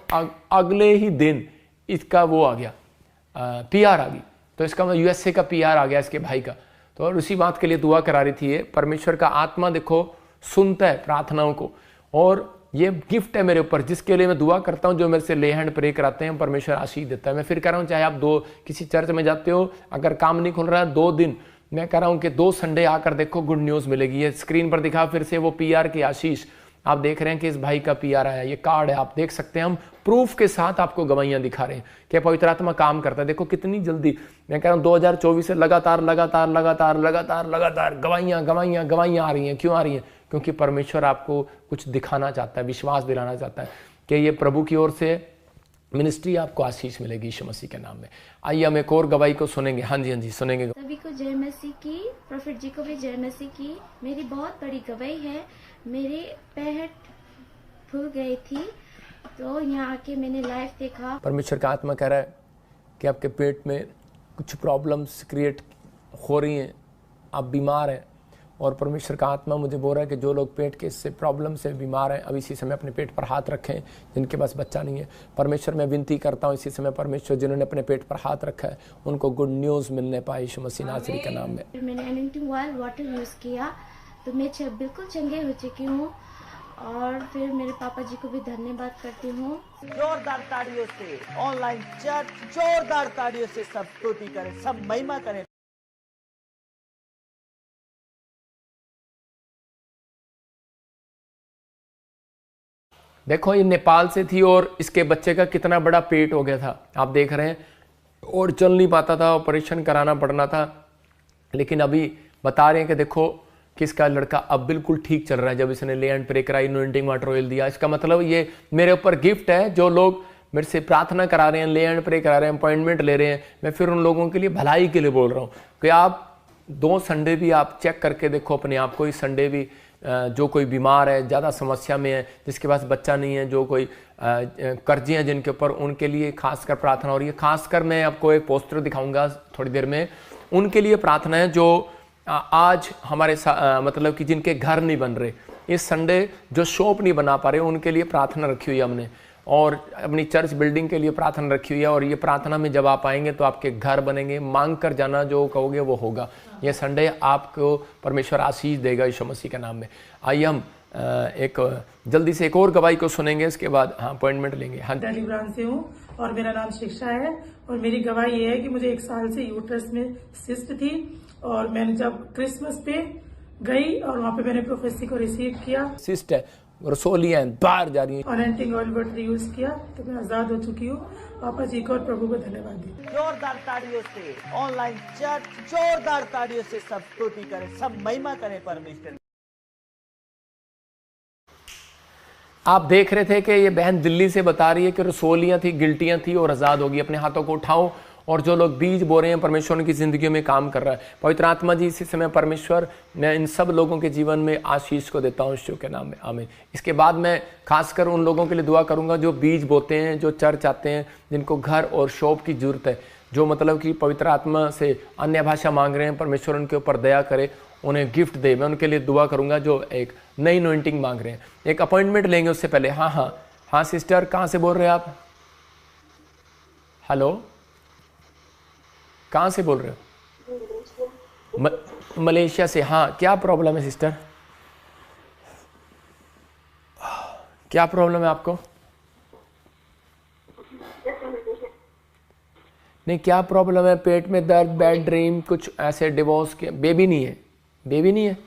अगले ही दिन इसका वो आ गया, पीआर आ गई। तो इसका यूएसए का पीआर आ गया इसके भाई का। तो और उसी बात के लिए दुआ करा रही थी ये। परमेश्वर का आत्मा देखो सुनता है प्रार्थनाओं को, और ये गिफ्ट है मेरे ऊपर, जिसके लिए मैं दुआ करता हूँ, जो मेरे से ले हैंड प्रे कराते हैं, परमेश्वर आशीष देता है। मैं फिर कह रहा हूँ, चाहे आप किसी चर्च में जाते हो, अगर काम नहीं खुल रहा है 2 दिन, मैं कह रहा हूँ कि 2 संडे आकर देखो, गुड न्यूज़ मिलेगी। ये स्क्रीन पर दिखा फिर से वो पीआर की आशीष आप देख रहे हैं कि इस भाई का पीआर आया, ये कार्ड है, आप देख सकते हैं, हम प्रूफ के साथ आपको गवाहियां दिखा रहे हैं कि पवित्र आत्मा काम करता है। देखो कितनी जल्दी, मैं कह रहा हूँ 2024 से लगातार लगातार लगातार लगातार लगातार गवाहियां गवाहियां गवाहियां आ रही हैं। क्यों आ रही हैं? क्योंकि परमेश्वर आपको कुछ दिखाना चाहता है, विश्वास दिलाना चाहता है कि ये प्रभु की ओर से मिनिस्ट्री, आपको आशीष मिलेगी यीशु मसीह के नाम में। आइए हम एक और गवाही को सुनेंगे। हाँ जी, हाँ जी, सुनेंगे। सभी को जय मसीह की, प्रॉफिट जी को भी जय मसीह की। मेरी बहुत बड़ी गवाही है, मेरे पेट फूल गई थी तो यहाँ आके मैंने लाइव देखा। परमेश्वर का आत्मा कह रहा है कि आपके पेट में कुछ प्रॉब्लम्स क्रिएट हो रही हैं, आप बीमार हैं, और परमेश्वर का आत्मा मुझे बोल रहा है कि जो लोग पेट के इससे प्रॉब्लम से बीमार हैं, अब इसी समय अपने पेट पर हाथ रखें, जिनके पास बच्चा नहीं है। परमेश्वर मैं विनती करता हूँ इसी समय, परमेश्वर जिन्होंने अपने पेट पर हाथ रखा है उनको गुड न्यूज़ मिलने पाए यीशु मसीह नासरी के नाम में। मैंने एनोइंटिंग ऑयल वाटर यूज़ किया तो मैं बिल्कुल चंगे हो चुकी हूँ, और फिर मेरे पापा जी को भी धन्यवाद करती हूँ। जोरदार तालियों से ऑनलाइन चर्च, जोरदार तालियों से सब स्तुति करें, सब महिमा करें। देखो ये नेपाल से थी और इसके बच्चे का कितना बड़ा पेट हो गया था, आप देख रहे हैं, और चल नहीं पाता था, ऑपरेशन कराना पड़ना था। लेकिन अभी बता रहे हैं कि देखो किसका लड़का अब बिल्कुल ठीक चल रहा है, जब इसने ले एंड प्रे कराई, एनोइंटिंग वाटर ऑयल दिया। इसका मतलब ये मेरे ऊपर गिफ्ट है। जो लोग मेरे से प्रार्थना करा रहे हैं, ले एंड प्रे करा रहे हैं, अपॉइंटमेंट ले रहे हैं, मैं फिर उन लोगों के लिए भलाई के लिए बोल रहा हूँ कि आप 2 संडे भी आप चेक करके देखो अपने आप को। इस संडे भी जो कोई बीमार है, ज़्यादा समस्या में है, जिसके पास बच्चा नहीं है, जो कोई कर्जे हैं जिनके ऊपर, उनके लिए खासकर प्रार्थना हो रही है। खासकर मैं आपको एक पोस्टर दिखाऊंगा थोड़ी देर में, उनके लिए प्रार्थना है जो आज हमारे मतलब कि जिनके घर नहीं बन रहे, इस संडे जो शॉप नहीं बना पा रहे, उनके लिए प्रार्थना रखी हुई है हमने, और अपनी चर्च बिल्डिंग के लिए प्रार्थना रखी हुई है। और ये प्रार्थना में जब आप आएंगे तो आपके घर बनेंगे, मांग कर जाना जो कहोगे वो होगा। ये संडे आपको परमेश्वर आशीष देगा यीशु मसीह के नाम में। आइए हम एक जल्दी से एक और गवाही को सुनेंगे, इसके बाद हाँ अपॉइंटमेंट लेंगे। हाँ, दिल्ली ब्रांच से हूँ और मेरा नाम शिक्षा है, और मेरी गवाही ये है कि मुझे 1 साल से यूट्रस में सिस्ट थी, और मैंने जब क्रिसमस पे गई और वहाँ पे मैंने प्रोफेसी को रिसीव किया, सिस्ट है, रसोलियाँ बाहर जा रही हैं, अनएंटिंग ऑयल वाटर यूज किया तो मैं आजाद हो चुकी हूँ। पापा जी को और प्रभु को धन्यवाद दी। जोरदार तालियों से ऑनलाइन चर्च, जोरदार तालियों से सब स्तुति करें, सब महिमा करें परमेश्वर। आप देख रहे थे कि ये बहन दिल्ली से बता रही है कि रसोलियाँ थी, गिल्टियाँ थी और आज़ाद होगी। अपने हाथों को उठाओ, और जो लोग बीज बो रहे हैं, परमेश्वर उनकी ज़िंदगी में काम कर रहा है। पवित्र आत्मा जी इसी समय परमेश्वर, मैं इन सब लोगों के जीवन में आशीष को देता हूँ यीशु के नाम में, आमीन। इसके बाद मैं खासकर उन लोगों के लिए दुआ करूँगा जो बीज बोते हैं, जो चर्च आते हैं, जिनको घर और शॉप की ज़रूरत है, जो मतलब कि पवित्र आत्मा से अन्य भाषा मांग रहे हैं, परमेश्वर उनके ऊपर दया करे, उन्हें गिफ्ट दे। मैं उनके लिए दुआ करूँगा जो एक नई अनॉइंटिंग मांग रहे हैं। एक अपॉइंटमेंट लेंगे उससे पहले। हाँ हाँ हाँ सिस्टर, कहाँ से बोल रहे हैं आप? हेलो, कहाँ से बोल रहे हो? मलेशिया से। हाँ, क्या प्रॉब्लम है सिस्टर? क्या प्रॉब्लम है आपको? नहीं, क्या प्रॉब्लम है? पेट में दर्द, बैड ड्रीम, कुछ ऐसे, डिवोर्स के? बेबी नहीं है? बेबी नहीं है?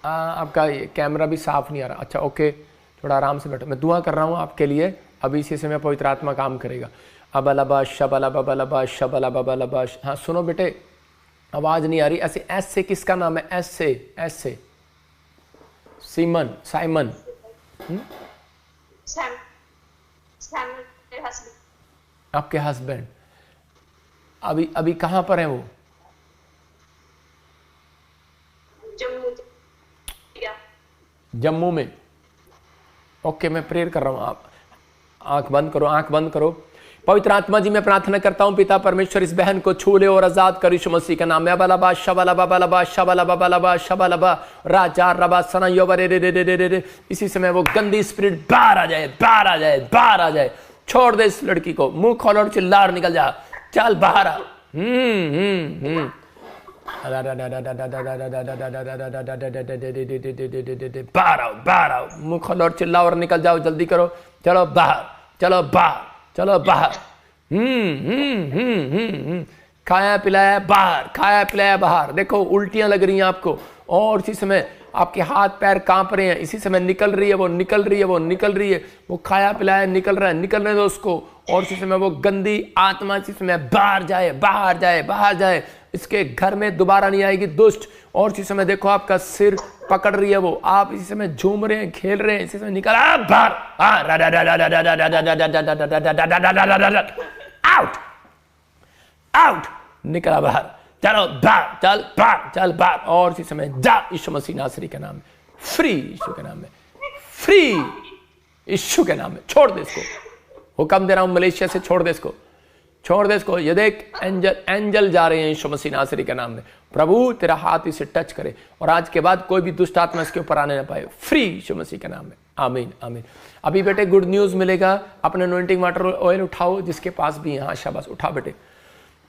आपका कैमरा भी साफ नहीं आ रहा। अच्छा ओके, थोड़ा आराम से बैठो, मैं दुआ कर रहा हूँ आपके लिए। अभी इसी समय पवित्र आत्मा काम करेगा। अबलबा शबलबा बलबा शबलबा बलबा। हाँ सुनो बेटे, आवाज़ नहीं आ रही। ऐसे एस से किसका नाम है? एस से सीमन, साइमन। आपके हस्बैंड अभी कहाँ पर है वो? जम्मू में। ओके, मैं प्रेयर कर रहा हूँ। आप आंख बंद करो, आंख बंद करो। पवित्र आत्मा जी, मैं प्रार्थना करता हूँ पिता परमेश्वर, इस बहन को छू ले और आजाद कर यीशु मसीह का नाम में। अबलबा शबलबा बलबा शबलबा बलबा शबलबा राजा रबा सना योबरे रे रे रे रे। इसी समय वो गंदी स्पिरिट बाहर आ जाए, बाहर आ जाए, बाहर आ जाए। छोड़ दे इस लड़की को, मुंह खोल और चिल्ला और निकल जा, चल बाहर आ। बाहर आओ, बाहर आओ, मुंह खोलो और चिल्लाओ और निकल जाओ, जल्दी करो। चलो बाहर, चलो बाहर, चलो बाहर। खाया पिलाया बाहर, खाया पिलाया बाहर। देखो उल्टियां लग रही हैं आपको और इसी समय आपके हाथ पैर कांप रहे हैं, इसी समय निकल रही है वो, निकल रही है वो, निकल रही है वो, खाया पिलाया निकल रहा है, निकलने दो उसको। और इसी समय वो गंदी आत्मा इसी समय बाहर जाए, बाहर जाए, बाहर जाए, इसके घर में दोबारा नहीं आएगी दुष्ट। और इसी समय देखो आपका सिर पकड़ रही है वो, आप इसी समय झूम रहे हैं, खेल रहे हैं, इसी समय निकल बाहर, आउट आउट, निकला बाहर, चलो बाहर, चल बाहर, चल बाहर। और इसी समय जा यीशु मसीह नासरी के नाम में, फ्री यीशु के नाम में, फ्री यीशु के नाम में, छोड़ दे इसको। हुक्म दे रहा हूं मलेशिया से, छोड़ दे इसको, छोड़ दे इसको। ये देख एंजल जा रहे हैं यीशु मसीह नासरी के नाम में। प्रभु तेरा हाथ इसे टच करे और आज के बाद कोई भी दुष्ट आत्मा इसके ऊपर आने ना पाए, फ्री यीशु मसीह के नाम में, आमीन आमीन। अभी बेटे गुड न्यूज मिलेगा, अपने अनॉइंटिंग वाटर ऑयल उठाओ जिसके पास भी है, हाँ शाबाश उठा बेटे।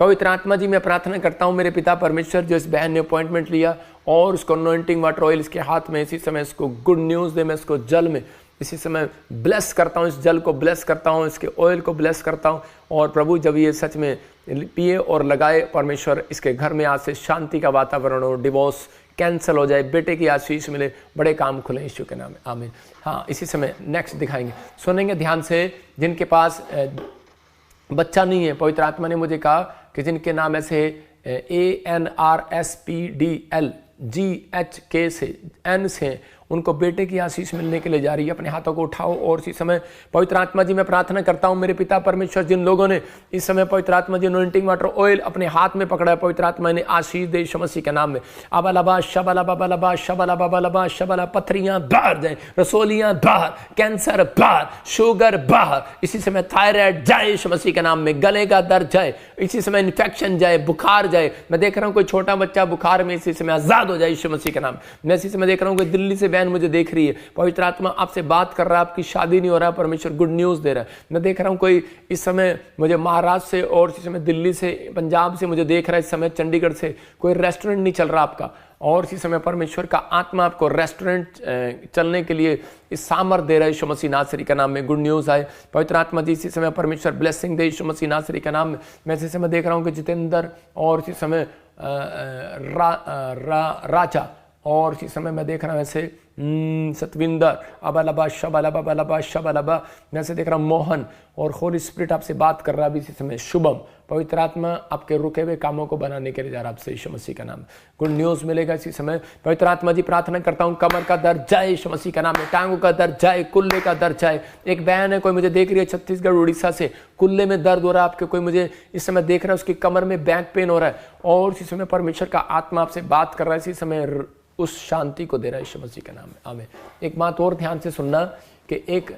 पवित्र आत्मा जी मैं प्रार्थना करता हूं मेरे पिता परमेश्वर, जो इस बहन ने अपॉइंटमेंट लिया और उसको अनॉइंटिंग वाटर ऑयल इसके हाथ में, इसी समय इसको गुड न्यूज दे। मैं इसको जल में इसी समय ब्लेस करता हूं, इस जल को ब्लेस करता हूं, इसके ऑयल को ब्लेस करता हूं। और प्रभु जब ये सच में पिए और लगाए परमेश्वर, इसके घर में आज से शांति का वातावरण हो, डिवोर्स कैंसिल हो जाए, बेटे की आशीष मिले, बड़े काम खुले यीशु के नाम में, आमीन। हाँ इसी समय नेक्स्ट दिखाएंगे, सुनेंगे ध्यान से। जिनके पास बच्चा नहीं है, पवित्र आत्मा ने मुझे कहा कि जिनके नाम ऐसे ANRSPDLGHK से N से उनको बेटे की आशीष मिलने के लिए जा रही है। अपने हाथों को उठाओ और इसी समय पवित्र आत्मा जी मैं प्रार्थना करता हूं मेरे पिता परमेश्वर, जिन लोगों ने इस समय पवित्र आत्मा जी अनॉइंटिंग वाटर ऑयल अपने हाथ में पकड़ा है, पवित्र आत्मा ने आशीष दे यीशु मसीह के नाम में। अबलबा शबलबा बलबा शबलबा बलबा शबला, पथरियां बाहर जाए, रसोलियां बाहर, कैंसर बाहर, शुगर बाहर, इसी समय थायराइड जाए यीशु मसीह के नाम में, गले का दर्द जाए, इसी समय इन्फेक्शन जाए, बुखार जाए। मैं देख रहा हूं कोई छोटा बच्चा बुखार में इसी समय आजाद हो जाए यीशु मसीह के नाम। मैं इसी समय देख रहा हूं कोई दिल्ली से मुझे देख रही है, पवित्र आत्मा आपसे बात कर रहा है, आपकी शादी नहीं हो रहा है, परमेश्वर गुड न्यूज दे रहा है। मैं देख रहा हूं कोई इस समय मुझे महाराष्ट्र से और इस समय दिल्ली से, पंजाब से मुझे देख रहा है, इस समय चंडीगढ़ से कोई रेस्टोरेंट नहीं चल रहा आपका, और इसी समय परमेश्वर का आत्मा आपको रेस्टोरेंट चलने के लिए इस सामर्थ दे रहा है यीशु मसीह नासरी का नाम में। गुड न्यूज आए पवित्र आत्मा जी, इसी समय परमेश्वर ब्लेसिंग दे यीशु मसीह नासरी का नाम में। मैं इसी समय देख रहा हूं कि जितेंद्र और इसी समय राजा, और इसी समय मैं देख रहा हूं ऐसे सतविंदर, अबलबा शबलबा बलबा शबलबा, मैं से देख रहा हूं मोहन, और होली स्पिरिट आपसे बात कर रहा है इसी समय शुभम। पवित्र आत्मा आपके रुके हुए कामों को बनाने के लिए जा रहा है आपसे यीशु मसीह का नाम। गुड न्यूज मिलेगा इसी समय। पवित्र आत्मा जी प्रार्थना करता हूं कमर का दर्द जाए यीशु मसीह का नाम में, टांगों का दर्द जाए, कुल्ले का दर्द जाए। एक बहन है कोई मुझे देख रही है छत्तीसगढ़ उड़ीसा से, कुल्ले में दर्द हो रहा है आपके, कोई मुझे इस समय देख रहा है उसकी कमर में बैक पेन हो रहा है, और इसी समय परमेश्वर का आत्मा आपसे बात कर रहा है इसी समय, उस शांति को दे रहा है यीशु मसीह के नाम में, आमीन। एक बात और ध्यान से सुनना कि एक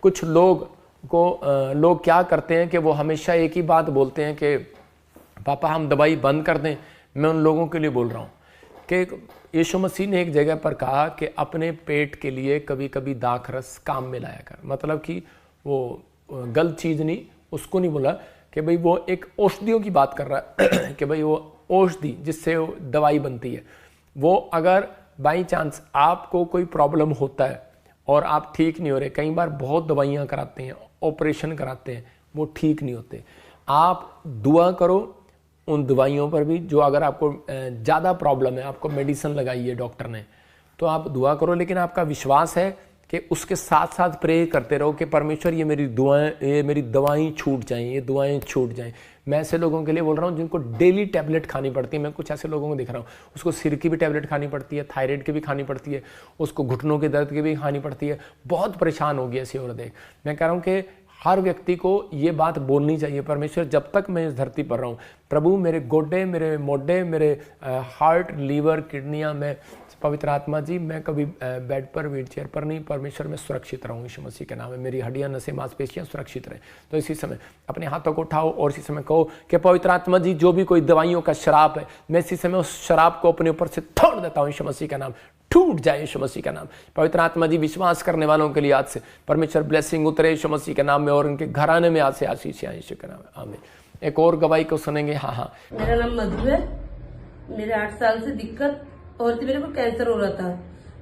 कुछ लोग क्या करते हैं कि वो हमेशा एक ही बात बोलते हैं कि पापा हम दवाई बंद कर दें। मैं उन लोगों के लिए बोल रहा हूँ कि यीशु मसीह ने एक जगह पर कहा कि अपने पेट के लिए कभी कभी दाखरस काम में लाया कर, मतलब कि वो गलत चीज़ नहीं, उसको नहीं बोला कि भाई वो एक औषधियों की बात कर रहा है कि भाई वो औषधि जिससे दवाई बनती है, वो अगर बाई चांस आपको कोई प्रॉब्लम होता है और आप ठीक नहीं हो रहे, कई बार बहुत दवाइयाँ कराते हैं, ऑपरेशन कराते हैं, वो ठीक नहीं होते, आप दुआ करो उन दवाइयों पर भी, जो अगर आपको ज़्यादा प्रॉब्लम है, आपको मेडिसिन लगाई है डॉक्टर ने, तो आप दुआ करो, लेकिन आपका विश्वास है कि उसके साथ साथ प्रे करते रहो कि परमेश्वर ये मेरी दवाएं छूट जाएं, ये दुआएं छूट जाएं। मैं ऐसे लोगों के लिए बोल रहा हूँ जिनको डेली टैबलेट खानी पड़ती है। मैं कुछ ऐसे लोगों को दिख रहा हूँ, उसको सिर की भी टैबलेट खानी पड़ती है, थायराइड की भी खानी पड़ती है, उसको घुटनों के दर्द की भी खानी पड़ती है, बहुत परेशान हो गया ऐसी औरत देख। मैं कह रहा हूँ कि हर व्यक्ति को ये बात बोलनी चाहिए, परमेश्वर जब तक मैं इस धरती पर रहूँ, प्रभु मेरे गोड्डे, मेरे मोड्डे, मेरे हार्ट, लीवर, किडनियाँ, मैं पवित्र आत्मा जी मैं कभी बेड पर, व्हील चेयर पर नहीं, परमेश्वर में सुरक्षित रहूँ यीशु मसीह के नाम में, मेरी हड्डियाँ, नसें, मांसपेशियाँ सुरक्षित रहें। तो इसी समय अपने हाथों को उठाओ और इसी समय कहो कि पवित्र आत्मा जी जो भी कोई दवाइयों का शराब है, मैं इसी समय उस शराब को अपने ऊपर से तोड़ देता हूँ यीशु मसीह का नाम, टूट जाए यीशु मसीह का नाम। पवित्र आत्मा जी विश्वास करने वालों के लिए आज से परमेश्वर ब्लेसिंग उतरे यीशु मसीह के नाम में, और उनके घराने में आज से आशीष आए यीशु के नाम में, आमीन। एक और गवाही को सुनेंगे। हाँ, मेरा नाम मधु है, मेरे 8 साल से दिक्कत और थी, मेरे को कैंसर हो रहा था।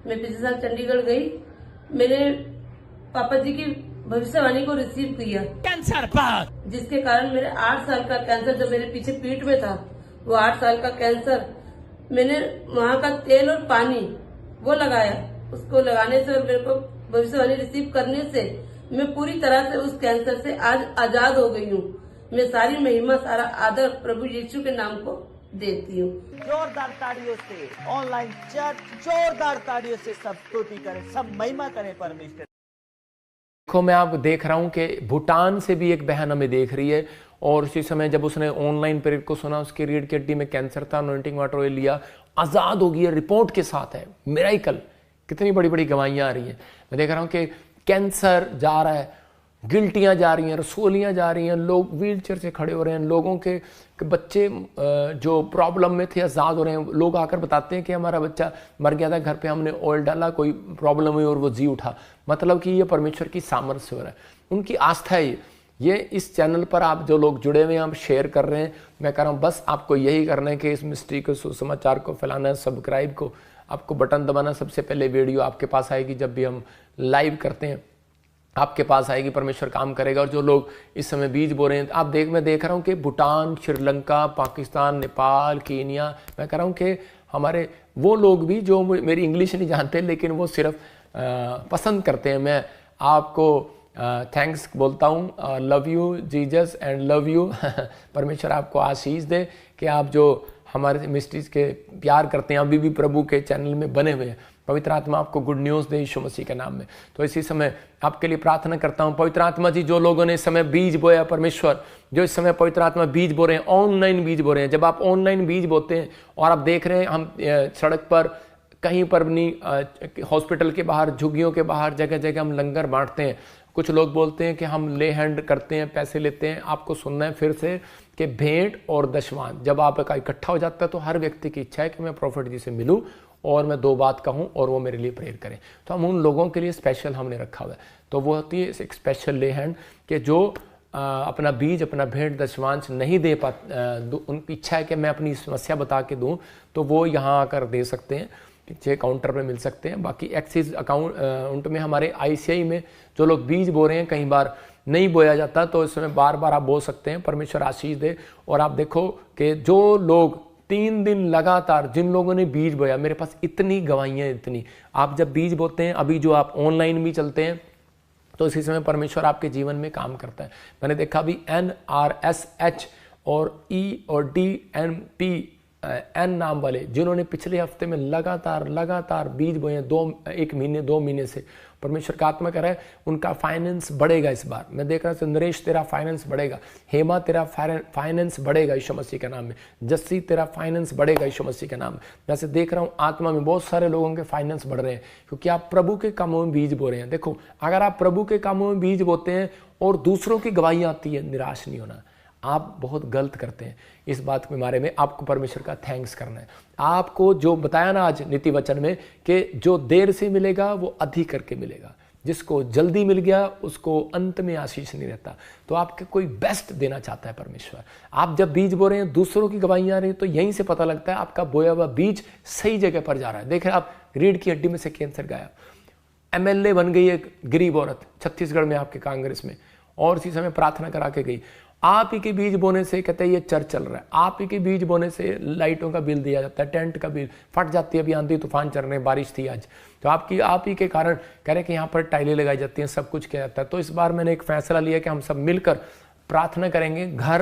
मैं पिछले साल चंडीगढ़ गई, मैंने पापा जी की भविष्यवाणी को रिसीव किया, कैंसर जिसके कारण मेरे 8 साल का कैंसर जो मेरे पीछे पीठ में था वो 8 साल का कैंसर, मैंने वहाँ का तेल और पानी वो लगाया, उसको लगाने से और मेरे को भविष्यवाणी रिसीव करने से मैं पूरी तरह से उस कैंसर से आज आजाद हो गई हूँ। मैं सारी महिमा, सारा आदर प्रभु यीशु के नाम को देती हूँ। जोरदार ताड़ियों से ऑनलाइन चर्च, जोरदार ताड़ियों से सब स्तुति करें, सब महिमा करें परमेश्वर। देखो मैं आपको देख रहा हूं कि भूटान से भी एक बहन हमें देख रही है, और उसी समय जब उसने ऑनलाइन प्रेरित को सुना, उसकी रीढ़ की हड्डी में कैंसर था, अनॉइंटिंग वाटर ऑयल लिया, आजाद हो गई है, रिपोर्ट के साथ है, मिरेकल। कितनी बड़ी बड़ी गवाहियां आ रही हैं। मैं देख रहा हूं कि कैंसर जा रहा है, गिल्टियां जा रही हैं, रसोलियां जा रही हैं, लोग व्हील चेयर से खड़े हो रहे हैं, लोगों के बच्चे जो प्रॉब्लम में थे आजाद हो रहे हैं। लोग आकर बताते हैं कि हमारा बच्चा मर गया था, घर पे हमने ऑयल डाला, कोई प्रॉब्लम हुई और वो जी उठा। मतलब कि ये परमेश्वर की सामर्थ्य से हो रहा है, उनकी आस्था है। ये इस चैनल पर आप जो लोग जुड़े हुए हैं, आप शेयर कर रहे हैं, मैं कह रहा हूँ बस आपको यही करना है कि इस मिस्ट्री को, सुसमाचार को फैलाना है, सब्सक्राइब को आपको बटन दबाना, सबसे पहले वीडियो आपके पास आएगी। जब भी हम लाइव करते हैं आपके पास आएगी, परमेश्वर काम करेगा। और जो लोग इस समय बीज बो रहे हैं, आप मैं देख रहा हूँ कि भूटान, श्रीलंका, पाकिस्तान, नेपाल, कीनिया, मैं कह रहा हूँ कि हमारे वो लोग भी जो मेरी इंग्लिश नहीं जानते, लेकिन वो सिर्फ पसंद करते हैं। मैं आपको थैंक्स बोलता हूँ, love you Jesus and love you. परमेश्वर आपको आशीष दे कि आप जो हमारे मिस्ट्रीज के प्यार करते हैं, अभी भी प्रभु के चैनल में बने हुए हैं। पवित्र आत्मा आपको गुड न्यूज़ दे यीशु मसीह के नाम में। तो इसी समय आपके लिए प्रार्थना करता हूँ। पवित्र आत्मा जी, जो लोगों ने इस समय बीज बोया, परमेश्वर जो इस समय पवित्र आत्मा बीज बो रहे हैं, ऑनलाइन बीज बो रहे हैं। जब आप ऑनलाइन बीज बोते हैं और आप देख रहे हैं, हम सड़क पर कहीं पर नहीं, हॉस्पिटल के बाहर, झुग्गियों के बाहर, जगह जगह हम लंगर बांटते हैं। कुछ लोग बोलते हैं कि हम ले हैंड करते हैं, पैसे लेते हैं। आपको सुनना है फिर से कि भेंट और दशवान जब आपका इकट्ठा हो जाता है, तो हर व्यक्ति की इच्छा है कि मैं प्रॉफिट जी से मिलूं और मैं 2 बात कहूं और वो मेरे लिए प्रेयर करें। तो हम उन लोगों के लिए स्पेशल हमने रखा हुआ है। तो वो होती है एक स्पेशल ले हैंड कि जो अपना बीज, अपना भेंट दशवांश नहीं दे उनकी इच्छा है कि मैं अपनी समस्या बता के दूं, तो वो यहाँ आकर दे सकते हैं, पीछे काउंटर पे मिल सकते हैं। बाकी एक्सिस अकाउंट में, हमारे ICI में जो लोग बीज बो रहे हैं, कई बार नहीं बोया जाता, तो इस समय बार बार आप बो सकते हैं। परमेश्वर आशीष दे। और आप देखो कि जो लोग 3 दिन लगातार, जिन लोगों ने बीज बोया, मेरे पास इतनी गवाहियाँ, इतनी। आप जब बीज बोते हैं, अभी जो आप ऑनलाइन भी चलते हैं, तो इसी समय परमेश्वर आपके जीवन में काम करता है। मैंने देखा अभी NRSH और E और DNP N नाम वाले, जिन्होंने पिछले हफ्ते में लगातार बीज बोए हैं, 1 महीने 2 महीने से, परमेश्वर का आत्मा कह रहा है उनका फाइनेंस बढ़ेगा इस बार। मैं देख रहा हूँ नरेश तेरा फाइनेंस बढ़ेगा, हेमा तेरा फाइनेंस बढ़ेगा यीशु मसीह के नाम में, जस्सी तेरा फाइनेंस बढ़ेगा यीशु मसीह के नाम में। वैसे देख रहा हूँ आत्मा में बहुत सारे लोगों के फाइनेंस बढ़ रहे हैं, क्योंकि आप प्रभु के कामों में बीज बो रहे हैं। देखो, अगर आप प्रभु के कामों में बीज बोते हैं और दूसरों की गवाही आती है, निराश नहीं होना। आप बहुत गलत करते हैं। इस बात के बारे में आपको परमेश्वर का थैंक्स करना है। आपको जो बताया ना आज नीति वचन में कि जो देर से मिलेगा वो अधिक करके मिलेगा, जिसको जल्दी मिल गया उसको अंत में आशीष नहीं रहता। तो आपके कोई बेस्ट देना चाहता है परमेश्वर। आप जब बीज बो रहे हैं, दूसरों की गवाहियां आ रही हैं, तो यहीं से पता लगता है आपका बोया हुआ बीज सही जगह पर जा रहा है। देख रहे आप, रीढ़ की हड्डी में से कैंसर गायब, MLA बन गई एक गरीब औरत छत्तीसगढ़ में आपके कांग्रेस में, और इसी समय प्रार्थना करा के गई। आप ही के बीज बोने से, कहते हैं ये चर्च चल रहा है, आप ही के बीज बोने से लाइटों का बिल दिया जाता है, टेंट का बिल फट जाती है। अभी आंधी तूफान चल रहे हैं, बारिश थी आज, तो आप ही के कारण कह रहे कि यहाँ पर टाइलें लगाई जाती हैं, सब कुछ किया जाता है। तो इस बार मैंने एक फैसला लिया कि हम सब मिलकर प्रार्थना करेंगे घर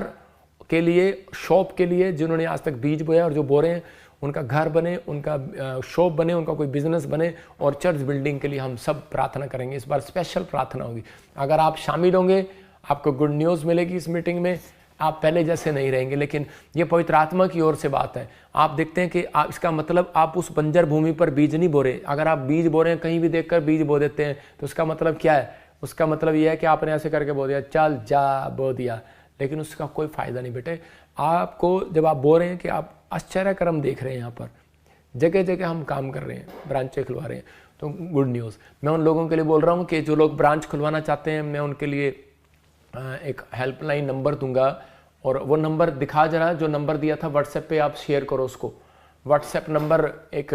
के लिए, शॉप के लिए, जिन्होंने आज तक बीज बोया और जो बो रहे हैं, उनका घर बने, उनका शॉप बने, उनका कोई बिजनेस बने, और चर्च बिल्डिंग के लिए हम सब प्रार्थना करेंगे। इस बार स्पेशल प्रार्थना होगी। अगर आप शामिल होंगे, आपको गुड न्यूज़ मिलेगी इस मीटिंग में। आप पहले जैसे नहीं रहेंगे, लेकिन ये पवित्र आत्मा की ओर से बात है। आप देखते हैं कि इसका मतलब आप उस बंजर भूमि पर बीज नहीं बो रहे। अगर आप बीज बो रहे हैं, कहीं भी देखकर बीज बो देते हैं, तो उसका मतलब क्या है? उसका मतलब यह है कि आपने ऐसे करके बो दिया, चल जा बो दिया, लेकिन उसका कोई फायदा नहीं बेटे। आपको जब आप बो रहे हैं कि आप आश्चर्य कर्म देख रहे हैं, यहाँ पर जगह जगह हम काम कर रहे हैं, ब्रांचें खुलवा रहे हैं, तो गुड न्यूज़। मैं उन लोगों के लिए बोल रहा हूँ कि जो लोग ब्रांच खुलवाना चाहते हैं, मैं उनके लिए एक हेल्पलाइन नंबर दूंगा, और वो नंबर दिखा जरा, जो नंबर दिया था व्हाट्सएप पे, आप शेयर करो उसको। व्हाट्सएप नंबर एक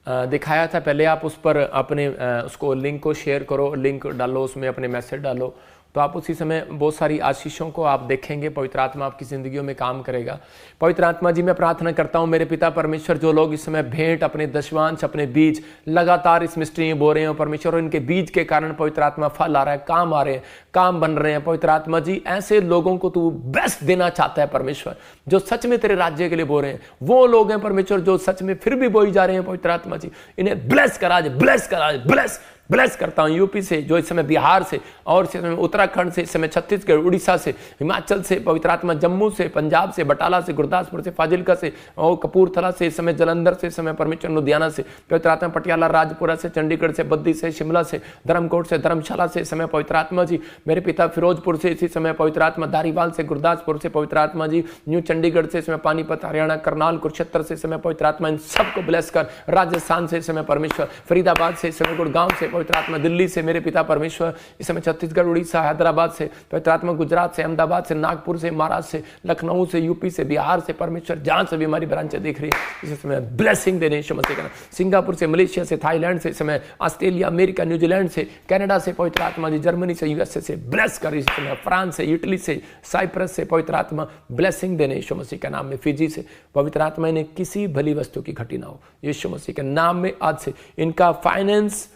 दिखाया था पहले, आप उस पर अपने उसको लिंक को शेयर करो, लिंक डालो, उसमें अपने मैसेज डालो, तो आप उसी समय बहुत सारी आशीषों को आप देखेंगे, पवित्र आत्मा आपकी जिंदगियों में काम करेगा। पवित्र आत्मा जी, मैं प्रार्थना करता हूँ मेरे पिता परमेश्वर, जो लोग इस समय भेंट, अपने दशवांश, अपने बीज लगातार इस मिस्ट्री में बो रहे हैं परमेश्वर, और इनके बीज के कारण पवित्र आत्मा फल आ रहा है, काम आ रहे हैं, काम बन रहे हैं पवित्र आत्मा जी, ऐसे लोगों को तू बेस्ट देना चाहता है परमेश्वर, जो सच में तेरे राज्य के लिए बो रहे हैं। वो लोग हैं परमेश्वर जो सच में फिर भी बोई जा रहे हैं पवित्र आत्मा जी, इन्हें ब्लेस करा दे, ब्लेस करा दे, ब्लेस करता हूं। यूपी से, जो इस समय बिहार से, और इस समय उत्तराखंड से, इस समय छत्तीसगढ़, उड़ीसा से, हिमाचल से पवित्र आत्मा, जम्मू से, पंजाब से, बटाला से, गुरदासपुर से, फाजिलका से, और कपूरथला से, इस समय जलंधर से, इस समय परमेश्वर लुधियाना से पवित्र आत्मा, पटियाला, राजपुरा से, चंडीगढ़ से, बद्दी से, शिमला से, धर्मकोट से, धर्मशाला से, इस समय पवित्र आत्मा जी मेरे पिता फिरोजपुर से, इसी समय पवित्र आत्मा धारीवाल से, गुरदासपुर से पवित्र आत्मा जी, न्यू चंडीगढ़ से, इस समय पानीपत, हरियाणा, करनाल, कुरुक्षेत्र से, इस समय पवित्र आत्मा इन सबको ब्लेस कर। राजस्थान से इस समय परमेश्वर, फरीदाबाद से, इस समय गुड़गांव से पवित्र आत्मा, दिल्ली से मेरे पिता परमेश्वर, इस समय छत्तीसगढ़, उड़ीसा, हैदराबाद से पवित्र आत्मा, गुजरात से, अहमदाबाद से, नागपुर से, महाराष्ट्र से, लखनऊ से, यूपी से, बिहार से परमेश्वर, जहां से भी हमारी ब्रांचें देख रही है इस समय ब्लेसिंग देने यीशु मसीह का, सिंगापुर से, मलेशिया से, थाईलैंड से, इस समय ऑस्ट्रेलिया, अमेरिका, न्यूजीलैंड से, कनाडा से पवित्र आत्मा जी, जर्मनी से, यूएसए से ब्लेस कर इस समय, फ्रांस से, इटली से, साइप्रस से पवित्र आत्मा ब्लेसिंग देने यीशु मसीह के नाम में, फिजी से पवित्र आत्मा इन्हें किसी भली वस्तु की घटी ना हो यीशु मसीह के नाम में। आज से इनका फाइनेंस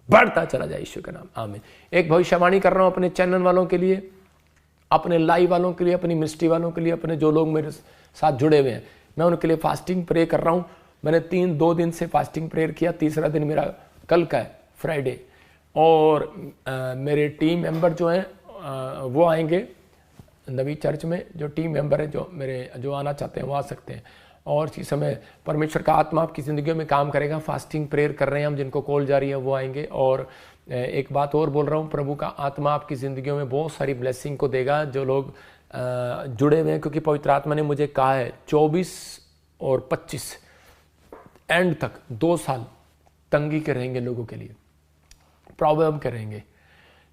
बढ़ता चला जाए यीशु के नाम, आमीन। एक भविष्यवाणी कर रहा हूं अपने चैनल वालों के लिए, अपने लाइव वालों के लिए, अपनी मिनिस्ट्री वालों के लिए, अपने जो लोग मेरे साथ जुड़े हुए हैं, मैं उनके लिए फास्टिंग प्रे कर रहा हूं। मैंने 2 दिन से फास्टिंग प्रेयर किया, तीसरा दिन मेरा कल का है, फ्राइडे, और मेरे टीम मेंबर जो हैं वो आएंगे नवी चर्च में, जो टीम मेंबर है जो मेरे जो आना चाहते हैं वो आ सकते हैं। और इसी समय परमेश्वर का आत्मा आपकी ज़िंदगियों में काम करेगा। फास्टिंग प्रेयर कर रहे हैं हम, जिनको कॉल जारी है वो आएंगे। और एक बात और बोल रहा हूँ, प्रभु का आत्मा आपकी ज़िंदगियों में बहुत सारी ब्लेसिंग को देगा जो लोग जुड़े हुए हैं, क्योंकि पवित्र आत्मा ने मुझे कहा है 24 और 25 एंड तक 2 साल तंगी के रहेंगे, लोगों के लिए प्रॉब्लम के रहेंगे,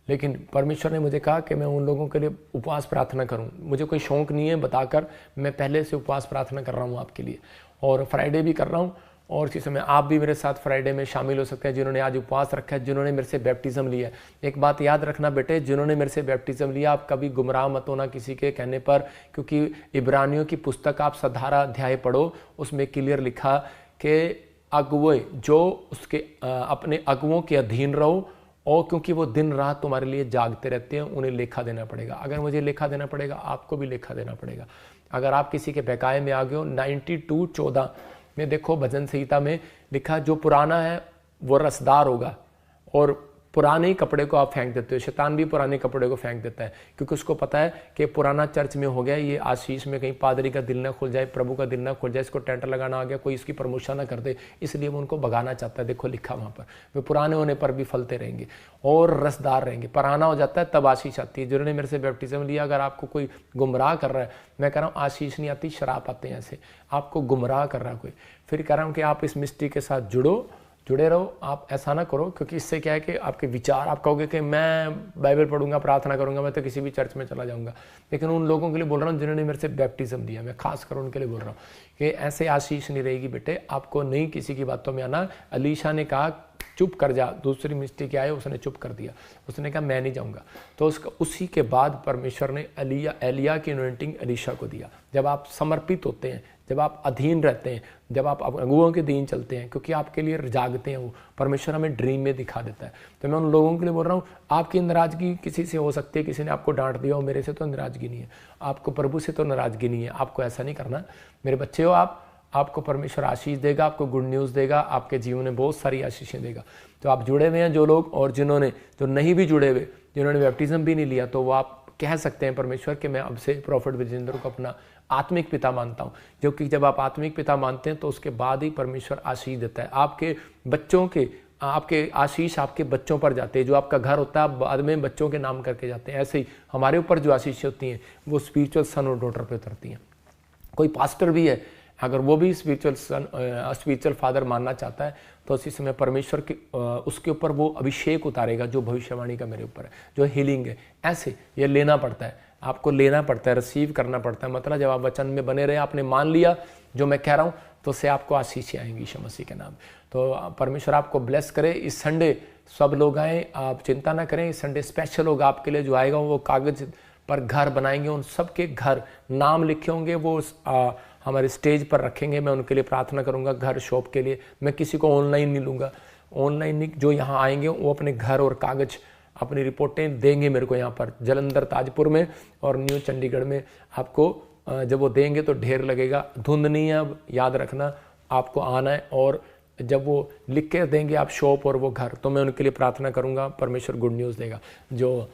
लेकिन परमेश्वर ने मुझे कहा कि मैं उन लोगों के लिए उपवास प्रार्थना करूं। मुझे कोई शौक नहीं है बताकर, मैं पहले से उपवास प्रार्थना कर रहा हूं आपके लिए, और फ्राइडे भी कर रहा हूं। और इसी समय आप भी मेरे साथ फ्राइडे में शामिल हो सकते हैं, जिन्होंने आज उपवास रखा है, जिन्होंने मेरे से बैप्टिज्म लिया है। एक बात याद रखना बेटे, जिन्होंने मेरे से बैप्टिज्म लिया, आप कभी गुमराह मत होना किसी के कहने पर, क्योंकि इब्रानियों की पुस्तक आप 17 अध्याय पढ़ो, उसमें क्लियर लिखा कि अगुवे जो उसके अपने अगुओं के अधीन रहो, और क्योंकि वो दिन रात तुम्हारे लिए जागते रहते हैं, उन्हें लेखा देना पड़ेगा। अगर मुझे लेखा देना पड़ेगा, आपको भी लेखा देना पड़ेगा। अगर आप किसी के बहकाए में आ गए हो, 92:14 में देखो, भजन संहिता में लिखा, जो पुराना है वो रसदार होगा, और पुराने कपड़े को आप फेंक देते हो। शैतान भी पुराने कपड़े को फेंक देता है, क्योंकि उसको पता है कि पुराना चर्च में हो गया, ये आशीष में कहीं पादरी का दिल ना खुल जाए, प्रभु का दिल ना खुल जाए, इसको टेंटर लगाना आ गया, कोई इसकी प्रमोशन ना कर दे, इसलिए वो उनको भगाना चाहता है। देखो लिखा वहाँ पर, वे पुराने होने पर भी फलते रहेंगे और रसदार रहेंगे। पुराना हो जाता है तब आशीष आती है। जिन्होंने मेरे से बैप्टिज्म लिया, अगर आपको कोई गुमराह कर रहा है, मैं कह रहा हूँ आशीष नहीं आती, शराब आते हैं ऐसे, आपको गुमराह कर रहा है कोई, फिर कह रहा हूँ कि आप इस मिस्ट्री के साथ जुड़े रहो। आप ऐसा ना करो, क्योंकि इससे क्या है कि आपके विचार, आप कहोगे कि मैं बाइबल पढ़ूंगा, प्रार्थना करूंगा, मैं तो किसी भी चर्च में चला जाऊंगा। लेकिन उन लोगों के लिए बोल रहा हूँ जिन्होंने मेरे से बैप्टिज्म लिया, मैं खास कर उनके लिए बोल रहा हूँ कि ऐसे आशीष नहीं रहेगी बेटे, आपको नहीं किसी की बातों में आना। अलीशा ने कहा चुप कर जा, दूसरी मिस्ट्री के आए, उसने चुप कर दिया, उसने कहा मैं नहीं जाऊंगा। तो उसी के बाद परमेश्वर ने एलिया की अनॉइंटिंग अलीशा को दिया। जब आप समर्पित होते हैं, जब आप अधीन रहते हैं, जब आप अगुओं के अधीन चलते हैं, क्योंकि आपके लिए जागते हैं, वो परमेश्वर हमें ड्रीम में दिखा देता है। तो मैं उन लोगों के लिए बोल रहा हूँ, आपकी नाराजगी किसी से हो सकती है, किसी ने आपको डांट दिया हो, मेरे से तो नाराजगी नहीं है, आपको प्रभु से तो नाराजगी नहीं है। आपको ऐसा नहीं करना मेरे बच्चे हो, आपको परमेश्वर आशीष देगा, आपको गुड न्यूज़ देगा, आपके जीवन में बहुत सारी आशीषें देगा। तो आप जुड़े हुए हैं जो लोग, और जिन्होंने जो नहीं भी जुड़े हुए, जिन्होंने बैप्टिज्म भी नहीं लिया, तो वो आप कह सकते हैं परमेश्वर कि मैं अब से प्रॉफिट विजेंद्र को अपना आत्मिक पिता मानता हूँ। जो कि जब आप आत्मिक पिता मानते हैं तो उसके बाद ही परमेश्वर आशीष देता है। आपके बच्चों के, आपके आशीष आपके बच्चों पर जाते हैं। जो आपका घर होता है बाद में बच्चों के नाम करके जाते हैं, ऐसे ही हमारे ऊपर जो आशीष होती हैं वो स्पिरिचुअल सन और डॉटर पे उतरती हैं। कोई पास्टर भी है, अगर वो भी स्पिरिचुअल फादर मानना चाहता है, तो उसी समय परमेश्वर के उसके ऊपर वो अभिषेक उतारेगा जो भविष्यवाणी का मेरे ऊपर है, जो हीलिंग है। ऐसे ये लेना पड़ता है, आपको लेना पड़ता है, रिसीव करना पड़ता है। मतलब जब आप वचन में बने रहे, आपने मान लिया जो मैं कह रहा हूँ, तो उससे आपको आशीषें आएंगी यीशु मसीह के नाम। तो परमेश्वर आपको ब्लेस करे। इस संडे सब लोग आएँ, आप चिंता ना करें। इस संडे स्पेशल होगा आपके लिए। जो आएगा वो कागज़ पर घर बनाएंगे, उन सबके घर नाम लिखे होंगे, वो हमारे स्टेज पर रखेंगे। मैं उनके लिए प्रार्थना करूंगा घर शॉप के लिए। मैं किसी को ऑनलाइन नहीं लूँगा, ऑनलाइन नहीं। जो यहाँ आएंगे वो अपने घर और कागज़ अपनी रिपोर्टें देंगे मेरे को यहाँ पर जलंधर ताजपुर में और न्यू चंडीगढ़ में। आपको जब वो देंगे तो ढेर लगेगा। धुंध नहीं है, अब याद रखना आपको आना है। और जब वो लिख के देंगे आप शॉप और वो घर, तो मैं उनके लिए प्रार्थना करूंगा, परमेश्वर गुड न्यूज़ देगा। जो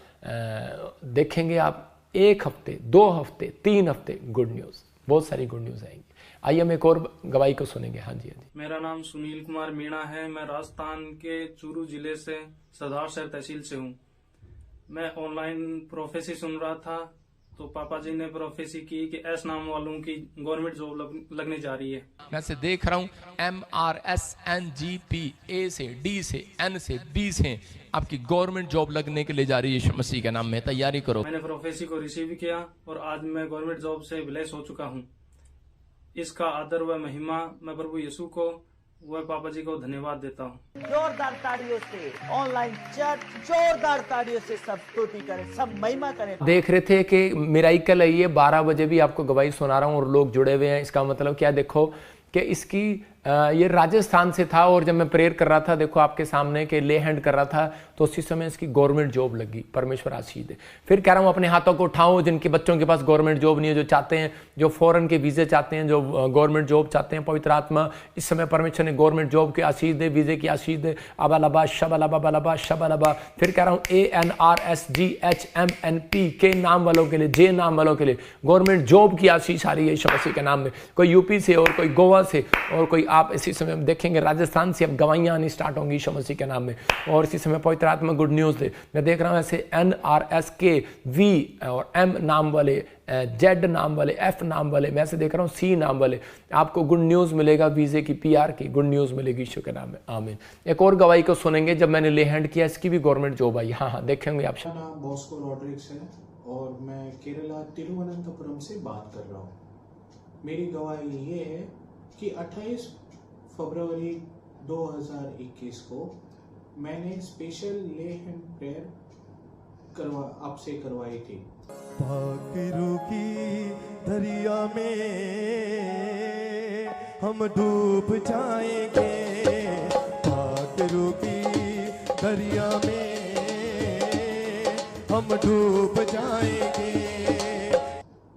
देखेंगे आप 1 हफ्ते 2 हफ्ते 3 हफ्ते गुड न्यूज़, बहुत सारी गुड न्यूज़ आएंगी। आइए हम एक और गवाही को सुनेंगे। हाँ जी, हाँ जी। मेरा नाम सुनील कुमार मीणा है। मैं राजस्थान के चूरू जिले से सरदार शहर तहसील से हूँ। मैं ऑनलाइन प्रोफेसी सुन रहा था तो पापा जी ने प्रोफेसी की कि एस नाम वालों की गवर्नमेंट जॉब लगने जा रही है। मैं से देख रहा हूँ MRSNGP A से D से N से B से आपकी गवर्नमेंट जॉब लगने के लिए जा रही है। यीशु मसीह के नाम में तैयारी करो। मैंने प्रोफेसी को रिसीव किया और आज मैं गवर्नमेंट जॉब से ब्लेस हो चुका हूँ। इसका आदर व महिमा मैं प्रभु यीशु को व पापा जी को धन्यवाद देता हूँ। जोरदार ताड़ियों से ऑनलाइन चर्च जोरदार ताड़ियों से सब स्तुति करें, सब महिमा करें। देख रहे थे कि मिराइकल है ये। 12 बजे भी आपको गवाही सुना रहा हूँ और लोग जुड़े हुए हैं। इसका मतलब क्या, देखो कि इसकी ये राजस्थान से था और जब मैं प्रेयर कर रहा था, देखो आपके सामने के ले हैंड कर रहा था, तो उसी समय इसकी गवर्नमेंट जॉब लगी। परमेश्वर आशीष दे। फिर कह रहा हूँ अपने हाथों को उठाओ जिनके बच्चों के पास गवर्नमेंट जॉब नहीं है, जो चाहते हैं, जो फॉरेन के वीजे चाहते हैं, जो गवर्नमेंट जॉब चाहते हैं। पवित्र आत्मा इस समय परमेश्वर ने गवर्नमेंट जॉब की आशीष दे, वीजे की आशीष दे। अबालबा शबालबा बलबा शबालबा। फिर कह रहा हूँ ANRSGHMNP के नाम वालों के लिए, जे नाम वालों के लिए गवर्नमेंट जॉब की आशीष आ रही है यीशु मसीह के नाम में। कोई यूपी से और कोई गोवा से और कोई आप इसी समय देखेंगे राजस्थान से अब गवाहियां आनी स्टार्ट होंगी यीशु मसीह के नाम में। और इसी समय पवित्र आत्मा गुड न्यूज़ दे। मैं देख रहा हूं ऐसे NRSKV और M नाम वाले, Z नाम वाले, F नाम वाले, मैं ऐसे देख रहा हूं C नाम वाले। आपको गुड न्यूज़ मिलेगा, वीजे की PR की गुड न्यूज़ मिलेगी यीशु के नाम में। आमीन। एक और गवाही को सुनेंगे जब मैंने ले हैंड किया, इसकी भी गवर्नमेंट जॉब आई। हाँ देखेंगे आप। मेरा नाम बॉस्को रॉड्रिक्स है और मैं केरला तिरुवनंतपुरम से बात कर रहा हूँ। मेरी गवाही ये है कि 28 फरवरी 2021 को मैंने स्पेशल ले हैंड प्रेयर आपसे करवाई थी। पाखरू की दरिया में हम डूब जाएंगे, पाखरू की दरिया में हम डूब जाएंगे।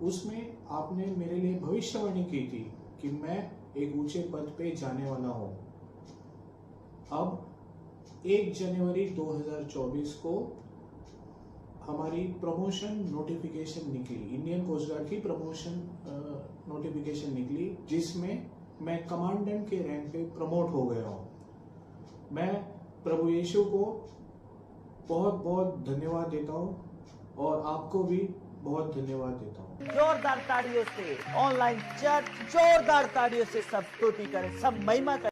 उसमें आपने मेरे लिए भविष्यवाणी की थी कि मैं एक ऊंचे पद पे जाने वाला हूं। अब 1 जनवरी 2024 को हमारी प्रमोशन नोटिफिकेशन निकली, इंडियन कोस्ट गार्ड की प्रमोशन नोटिफिकेशन निकली, जिसमें मैं कमांडेंट के रैंक पे प्रमोट हो गया हूं। मैं प्रभु यीशु को बहुत बहुत धन्यवाद देता हूं और आपको भी बहुत धन्यवाद देता हूं। जोरदार ताड़ियों से ऑनलाइन चर्च जोरदार ताड़ियों से सब स्तुति करें, सब महिमा करें।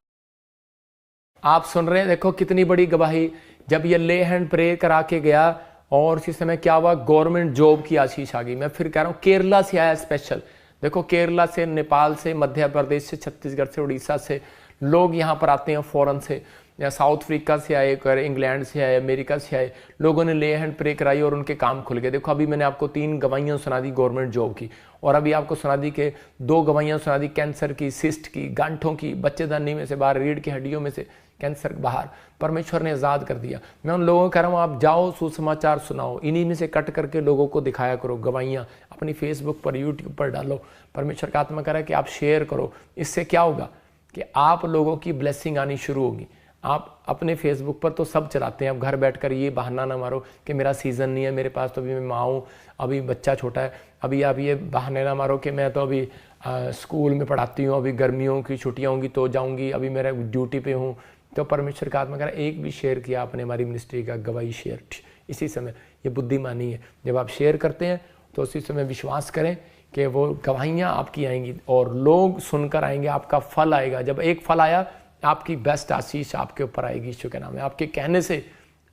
आप सुन रहे हैं, देखो कितनी बड़ी गवाही। जब ये ले हैंड प्रेयर करा के गया और इसी समय क्या हुआ, गवर्नमेंट जॉब की आशीष आ गई। मैं फिर कह रहा हूँ केरला से आया स्पेशल। देखो केरला से, नेपाल से, मध्य प्रदेश से, छत्तीसगढ़ से, उड़ीसा से लोग यहाँ पर आते हैं फॉरेन से, या साउथ अफ्रीका से आए, इंग्लैंड से आए, अमेरिका से आए। लोगों ने ले हैंड प्रे कराई और उनके काम खुल गए। देखो अभी मैंने आपको 3 गवाहियाँ सुना दी गवर्नमेंट जॉब की, और अभी आपको सुना दी कि 2 गवाहियाँ सुना दी कैंसर की, सिस्ट की, गांठों की, बच्चेदानी में से बाहर, रीढ़ की हड्डियों में से कैंसर बाहर। परमेश्वर ने आज़ाद कर दिया। मैं उन लोगों को कह रहा हूँ आप जाओ सुसमाचार सुनाओ, इन्हीं में से कट करके लोगों को दिखाया करो गवाहियाँ, अपनी फेसबुक पर, यूट्यूब पर डालो। परमेश्वर का आत्मा कह रहा है कि आप शेयर करो। इससे क्या होगा कि आप लोगों की ब्लेसिंग आनी शुरू होगी। आप अपने फेसबुक पर तो सब चलाते हैं, आप घर बैठकर ये बहाना ना मारो कि मेरा सीज़न नहीं है, मेरे पास तो अभी मैं माँ हूँ, अभी बच्चा छोटा है। अभी आप ये बहाने ना मारो कि मैं तो अभी स्कूल में पढ़ाती हूँ, अभी गर्मियों की छुट्टियाँ होंगी तो जाऊँगी, अभी मेरा ड्यूटी पे हूँ। तो परमेश्वर का आत्मा कह रहा है एक भी शेयर किया आपने हमारी मिनिस्ट्री का, गवाही शेयर इसी समय, ये बुद्धिमानी है। जब आप शेयर करते हैं तो उसी समय विश्वास करें कि वो गवाहियाँ आपकी आएंगी और लोग सुनकर आएंगे, आपका फल आएगा। जब एक फल आया, आपकी बेस्ट आशीष आपके ऊपर आएगी यीशु के नाम में। आपके कहने से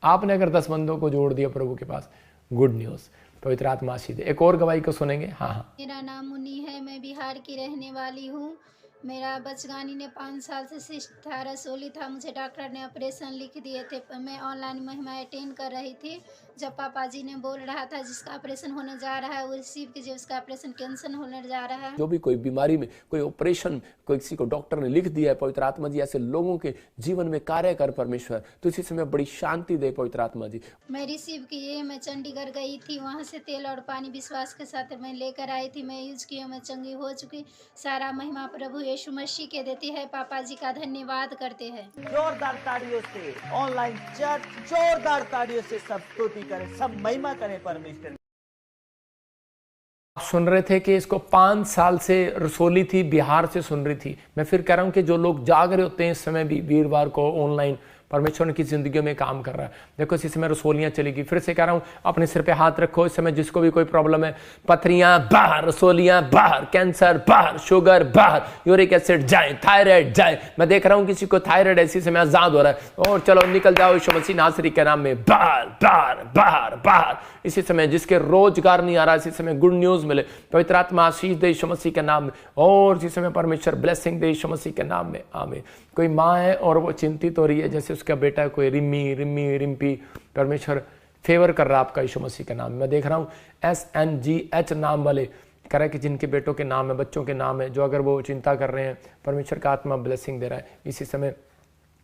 आपने अगर 10 बंदों को जोड़ दिया प्रभु के पास, गुड न्यूज़, पवित्र आत्मा आशीष दे। एक और गवाही को सुनेंगे। हाँ। मेरा नाम मुन्नी है, मैं बिहार की रहने वाली हूँ। मेरा बचगानी ने 5 साल से सिस्ट था, रसोली था। मुझे डॉक्टर ने ऑपरेशन लिख दिए थे। मैं ऑनलाइन महिमा अटेंड कर रही थी जब पापा जी ने बोल रहा था जिसका ऑपरेशन होने जा रहा है वो रिसीव कीजिए, उसका ऑपरेशन कैंसिल होने जा रहा है। जो भी कोई बीमारी में कोई ऑपरेशन कोई किसी को डॉक्टर ने लिख दिया है, पवित्र आत्मा जी ऐसे लोगों के जीवन में कार्य कर परमेश्वर, तो इसी समय बड़ी शांति दे पवित्र आत्मा जी। मैं रिसीव किए, मैं चंडीगढ़ गई थी, वहाँ से तेल और पानी विश्वास के साथ मैं लेकर आई थी। मैं यूज की, मैं चंगी हो चुकी। सारा महिमा प्रभु यीशु मसीह के देती है। पापा जी का धन्यवाद करते हैं। जोरदार तालियों से ऑनलाइन चर्च जोरदार तालियों से सब स्तुति करें, सब महिमा करें परमेश्वर। सुन रहे थे कि इसको 5 साल से रसोली थी, बिहार से सुन रही थी। मैं फिर कह रहा हूं कि जो लोग जाग रहे होते हैं इस समय भी, वीरवार को ऑनलाइन परमेश्वर की जिंदगी में काम कर रहा है। देखो इस समय रसोलियां चलेगी। फिर से कह रहा हूं, अपने सिर पे हाथ रखो इस समय, जिसको भी कोई प्रॉब्लम है, पथरियां बाहर, रसोलियां बाहर, कैंसर बाहर, शुगर बाहर, यूरिक एसिड जाए, थायराइड जाए। मैं देख रहा हूं किसी को थायराइड ऐसी समय आजाद हो रहा है, और चलो निकल जाओ यीशु मसीह नासरी के नाम में, बाहर बाहर बाहर बाहर। इसी समय जिसके रोजगार नहीं आ रहा, इसी समय गुड न्यूज मिले, पवित्र आत्मा आशीष दे यीशु मसीह के नाम में, और इसी समय परमेश्वर ब्लेसिंग दे यीशु मसीह के नाम में, आमीन। कोई माँ है और वो चिंतित हो रही है, जैसे उसका बेटा कोई रिम्पी, परमेश्वर फेवर कर रहा है आपका यीशु मसीह के नाम में। मैं देख रहा हूँ SNGH नाम वाले कह रहा है कि जिनके बेटों के नाम है, बच्चों के नाम है, जो अगर वो चिंता कर रहे हैं, परमेश्वर का आत्मा ब्लेसिंग दे रहा है। इसी समय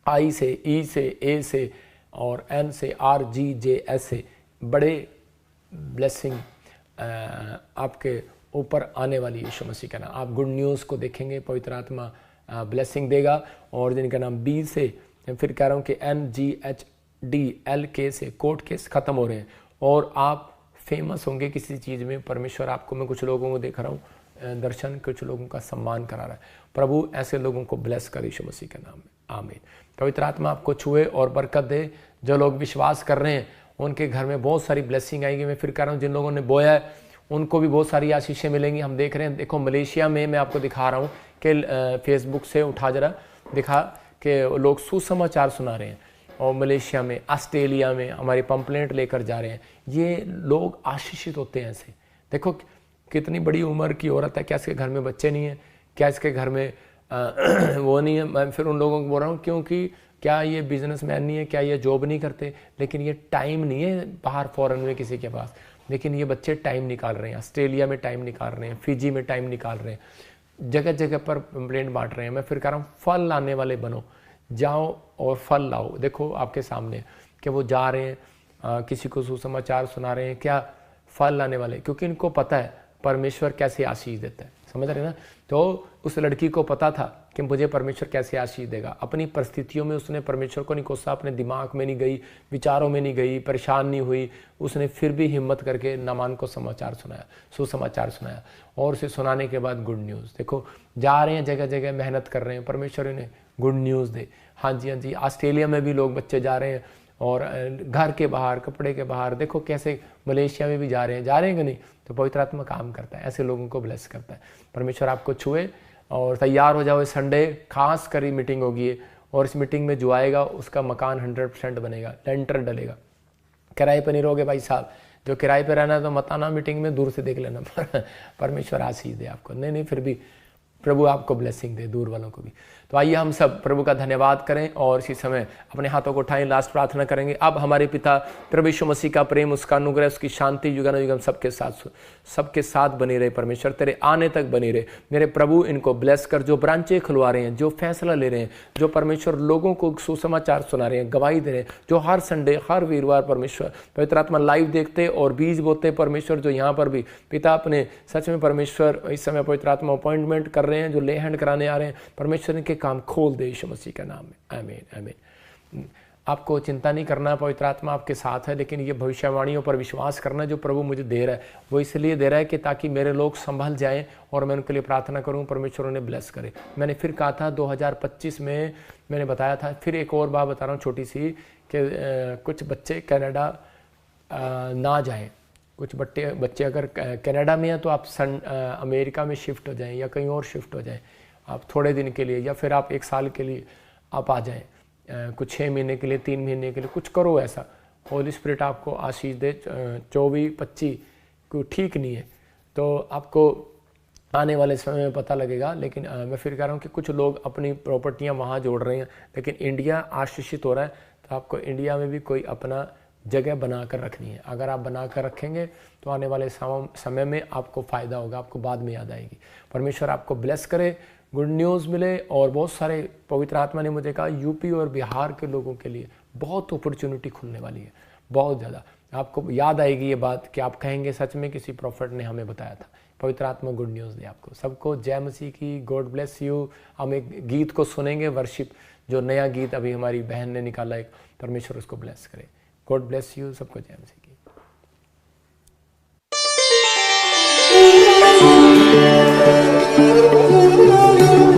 I से, E से, A से और N से, RGJS से बड़े ब्लेसिंग आपके ऊपर आने वाली यीशु मसीह का नाम। आप गुड न्यूज़ को देखेंगे, पवित्र आत्मा ब्लेसिंग देगा। और जिनका नाम B से, फिर कह रहा हूँ कि NGHDL से कोर्ट केस खत्म हो रहे हैं और आप फेमस होंगे किसी चीज़ में। परमेश्वर आपको, मैं कुछ लोगों को देख रहा हूँ दर्शन, कुछ लोगों का सम्मान करा रहा है। प्रभु ऐसे लोगों को ब्लेस करे यीशु मसीह के नाम में, आमीन। पवित्र आत्मा आपको छुए और बरकत दे। जो लोग विश्वास कर रहे हैं उनके घर में बहुत सारी ब्लेसिंग आएगी। मैं फिर कह रहा हूँ, जिन लोगों ने बोया है उनको भी बहुत सारी आशीषें मिलेंगी। हम देख रहे हैं, देखो मलेशिया में मैं आपको दिखा रहा हूँ कि फेसबुक से उठा जरा दिखा कि लोग सुसमाचार सुना रहे हैं, और मलेशिया में, ऑस्ट्रेलिया में हमारी पंपलेट लेकर जा रहे हैं। ये लोग आशीषित होते हैं ऐसे। देखो कितनी बड़ी उम्र की औरत है, क्या इसके घर में बच्चे नहीं हैं, क्या इसके घर में वो नहीं है। मैं फिर उन लोगों को बोल रहा हूँ, क्योंकि क्या ये बिजनेसमैन नहीं है, क्या ये जॉब नहीं करते, लेकिन ये टाइम नहीं है बाहर फॉरेन में किसी के पास, लेकिन ये बच्चे टाइम निकाल रहे हैं। ऑस्ट्रेलिया में टाइम निकाल रहे हैं, फिजी में टाइम निकाल रहे हैं, जगह जगह पर कंप्लेंट बांट रहे हैं। मैं फिर कह रहा हूँ, फल लाने वाले बनो, जाओ और फल लाओ। देखो आपके सामने कि वो जा रहे हैं, किसी को सुसमाचार सुना रहे हैं, क्या फल लाने वाले, क्योंकि इनको पता है परमेश्वर कैसे आशीष देता है। समझ रहे ना? तो उस लड़की को पता था कि मुझे परमेश्वर कैसे आशीष देगा। अपनी परिस्थितियों में उसने परमेश्वर को नहीं कोसा, अपने दिमाग में नहीं गई, विचारों में नहीं गई, परेशान नहीं हुई। उसने फिर भी हिम्मत करके नामान को समाचार सुनाया, सुसमाचार सुनाया, और उसे सुनाने के बाद गुड न्यूज़। देखो जा रहे हैं, जगह जगह मेहनत कर रहे हैं, परमेश्वर इन्हें गुड न्यूज़ दे। हाँ जी, हाँ जी। ऑस्ट्रेलिया में भी लोग बच्चे जा रहे हैं, और घर के बाहर, कपड़े के बाहर, देखो कैसे मलेशिया में भी जा रहे हैं कि नहीं? तो पवित्र आत्मा काम करता है, ऐसे लोगों को ब्लेस करता है। परमेश्वर आपको छुए और तैयार हो जाओ। संडे खास करी मीटिंग होगी, और इस मीटिंग में जो आएगा उसका मकान 100% बनेगा, लेंटर डलेगा। किराए पर नहीं रहोगे भाई साहब, जो किराए पर रहना है तो मत आना मीटिंग में, दूर से देख लेना। परमेश्वर आशीष दे आपको। नहीं, फिर भी प्रभु आपको ब्लेसिंग दे, दूर वालों को भी। तो आइए हम सब प्रभु का धन्यवाद करें और इसी समय अपने हाथों को उठाएं, लास्ट प्रार्थना करेंगे। अब हमारे पिता प्रभु यीशु मसीह का प्रेम, उसका अनुग्रह, उसकी शांति युगानुयुग सबके साथ बनी रहे। परमेश्वर तेरे आने तक बनी रहे। मेरे प्रभु इनको ब्लेस कर, जो ब्रांचें खुलवा रहे हैं, जो फैसला ले रहे हैं, जो परमेश्वर लोगों को सुसमाचार सुना रहे हैं, गवाही दे रहे हैं, जो हर संडे हर वीरवार परमेश्वर पवित्र आत्मा लाइव देखते और बीज बोते परमेश्वर, जो यहाँ पर भी पिता अपने सच में परमेश्वर इस समय पवित्र आत्मा अपॉइंटमेंट कर रहे हैं, जो ले हैंड कराने आ रहे हैं, परमेश्वर इनके काम खोल दे यीशु मसीह के नाम में, आमीन आमीन। आपको चिंता नहीं करना, पवित्र आत्मा आपके साथ है, लेकिन ये भविष्यवाणियों पर विश्वास करना जो प्रभु मुझे दे रहा है, वो इसलिए दे रहा है कि ताकि मेरे लोग संभल जाएं और मैं उनके लिए प्रार्थना करूं, परमेश्वर उन्हें ब्लेस करे। मैंने फिर कहा था 2025 में मैंने बताया था, फिर एक और बात बता रहा हूँ छोटी सी, कि कुछ बच्चे कनाडा ना जाएं। कुछ बच्चे अगर कनाडा में हैं तो आप अमेरिका में शिफ्ट हो जाएं या कहीं और शिफ्ट हो जाएं, आप थोड़े दिन के लिए, या फिर आप 1 साल के लिए आप आ जाएं, कुछ 6 महीने के लिए, 3 महीने के लिए, कुछ करो ऐसा। होली स्पिरिट आपको आशीष दे। 24-25 को ठीक नहीं है तो आपको आने वाले समय में पता लगेगा। लेकिन मैं फिर कह रहा हूँ कि कुछ लोग अपनी प्रॉपर्टियाँ वहाँ जोड़ रहे हैं, लेकिन इंडिया आशीषित हो रहा है, तो आपको इंडिया में भी कोई अपना जगह बना कर रखनी है। अगर आप बना कर रखेंगे तो आने वाले समय में आपको फ़ायदा होगा, आपको बाद में याद आएगी। परमेश्वर आपको ब्लेस करे, गुड न्यूज़ मिले। और बहुत सारे पवित्र आत्मा ने मुझे कहा यूपी और बिहार के लोगों के लिए बहुत अपॉर्चुनिटी खुलने वाली है, बहुत ज़्यादा। आपको याद आएगी ये बात कि आप कहेंगे सच में किसी प्रॉफिट ने हमें बताया था। पवित्र आत्मा गुड न्यूज़ दे आपको सबको। जय मसीह की, गॉड ब्लेस यू। हम एक गीत को सुनेंगे, वर्शिप, जो नया गीत अभी हमारी बहन ने निकाला एक, परमेश्वर उसको ब्लेस करे। गॉड ब्लेस यू सबको, जय मसीह की।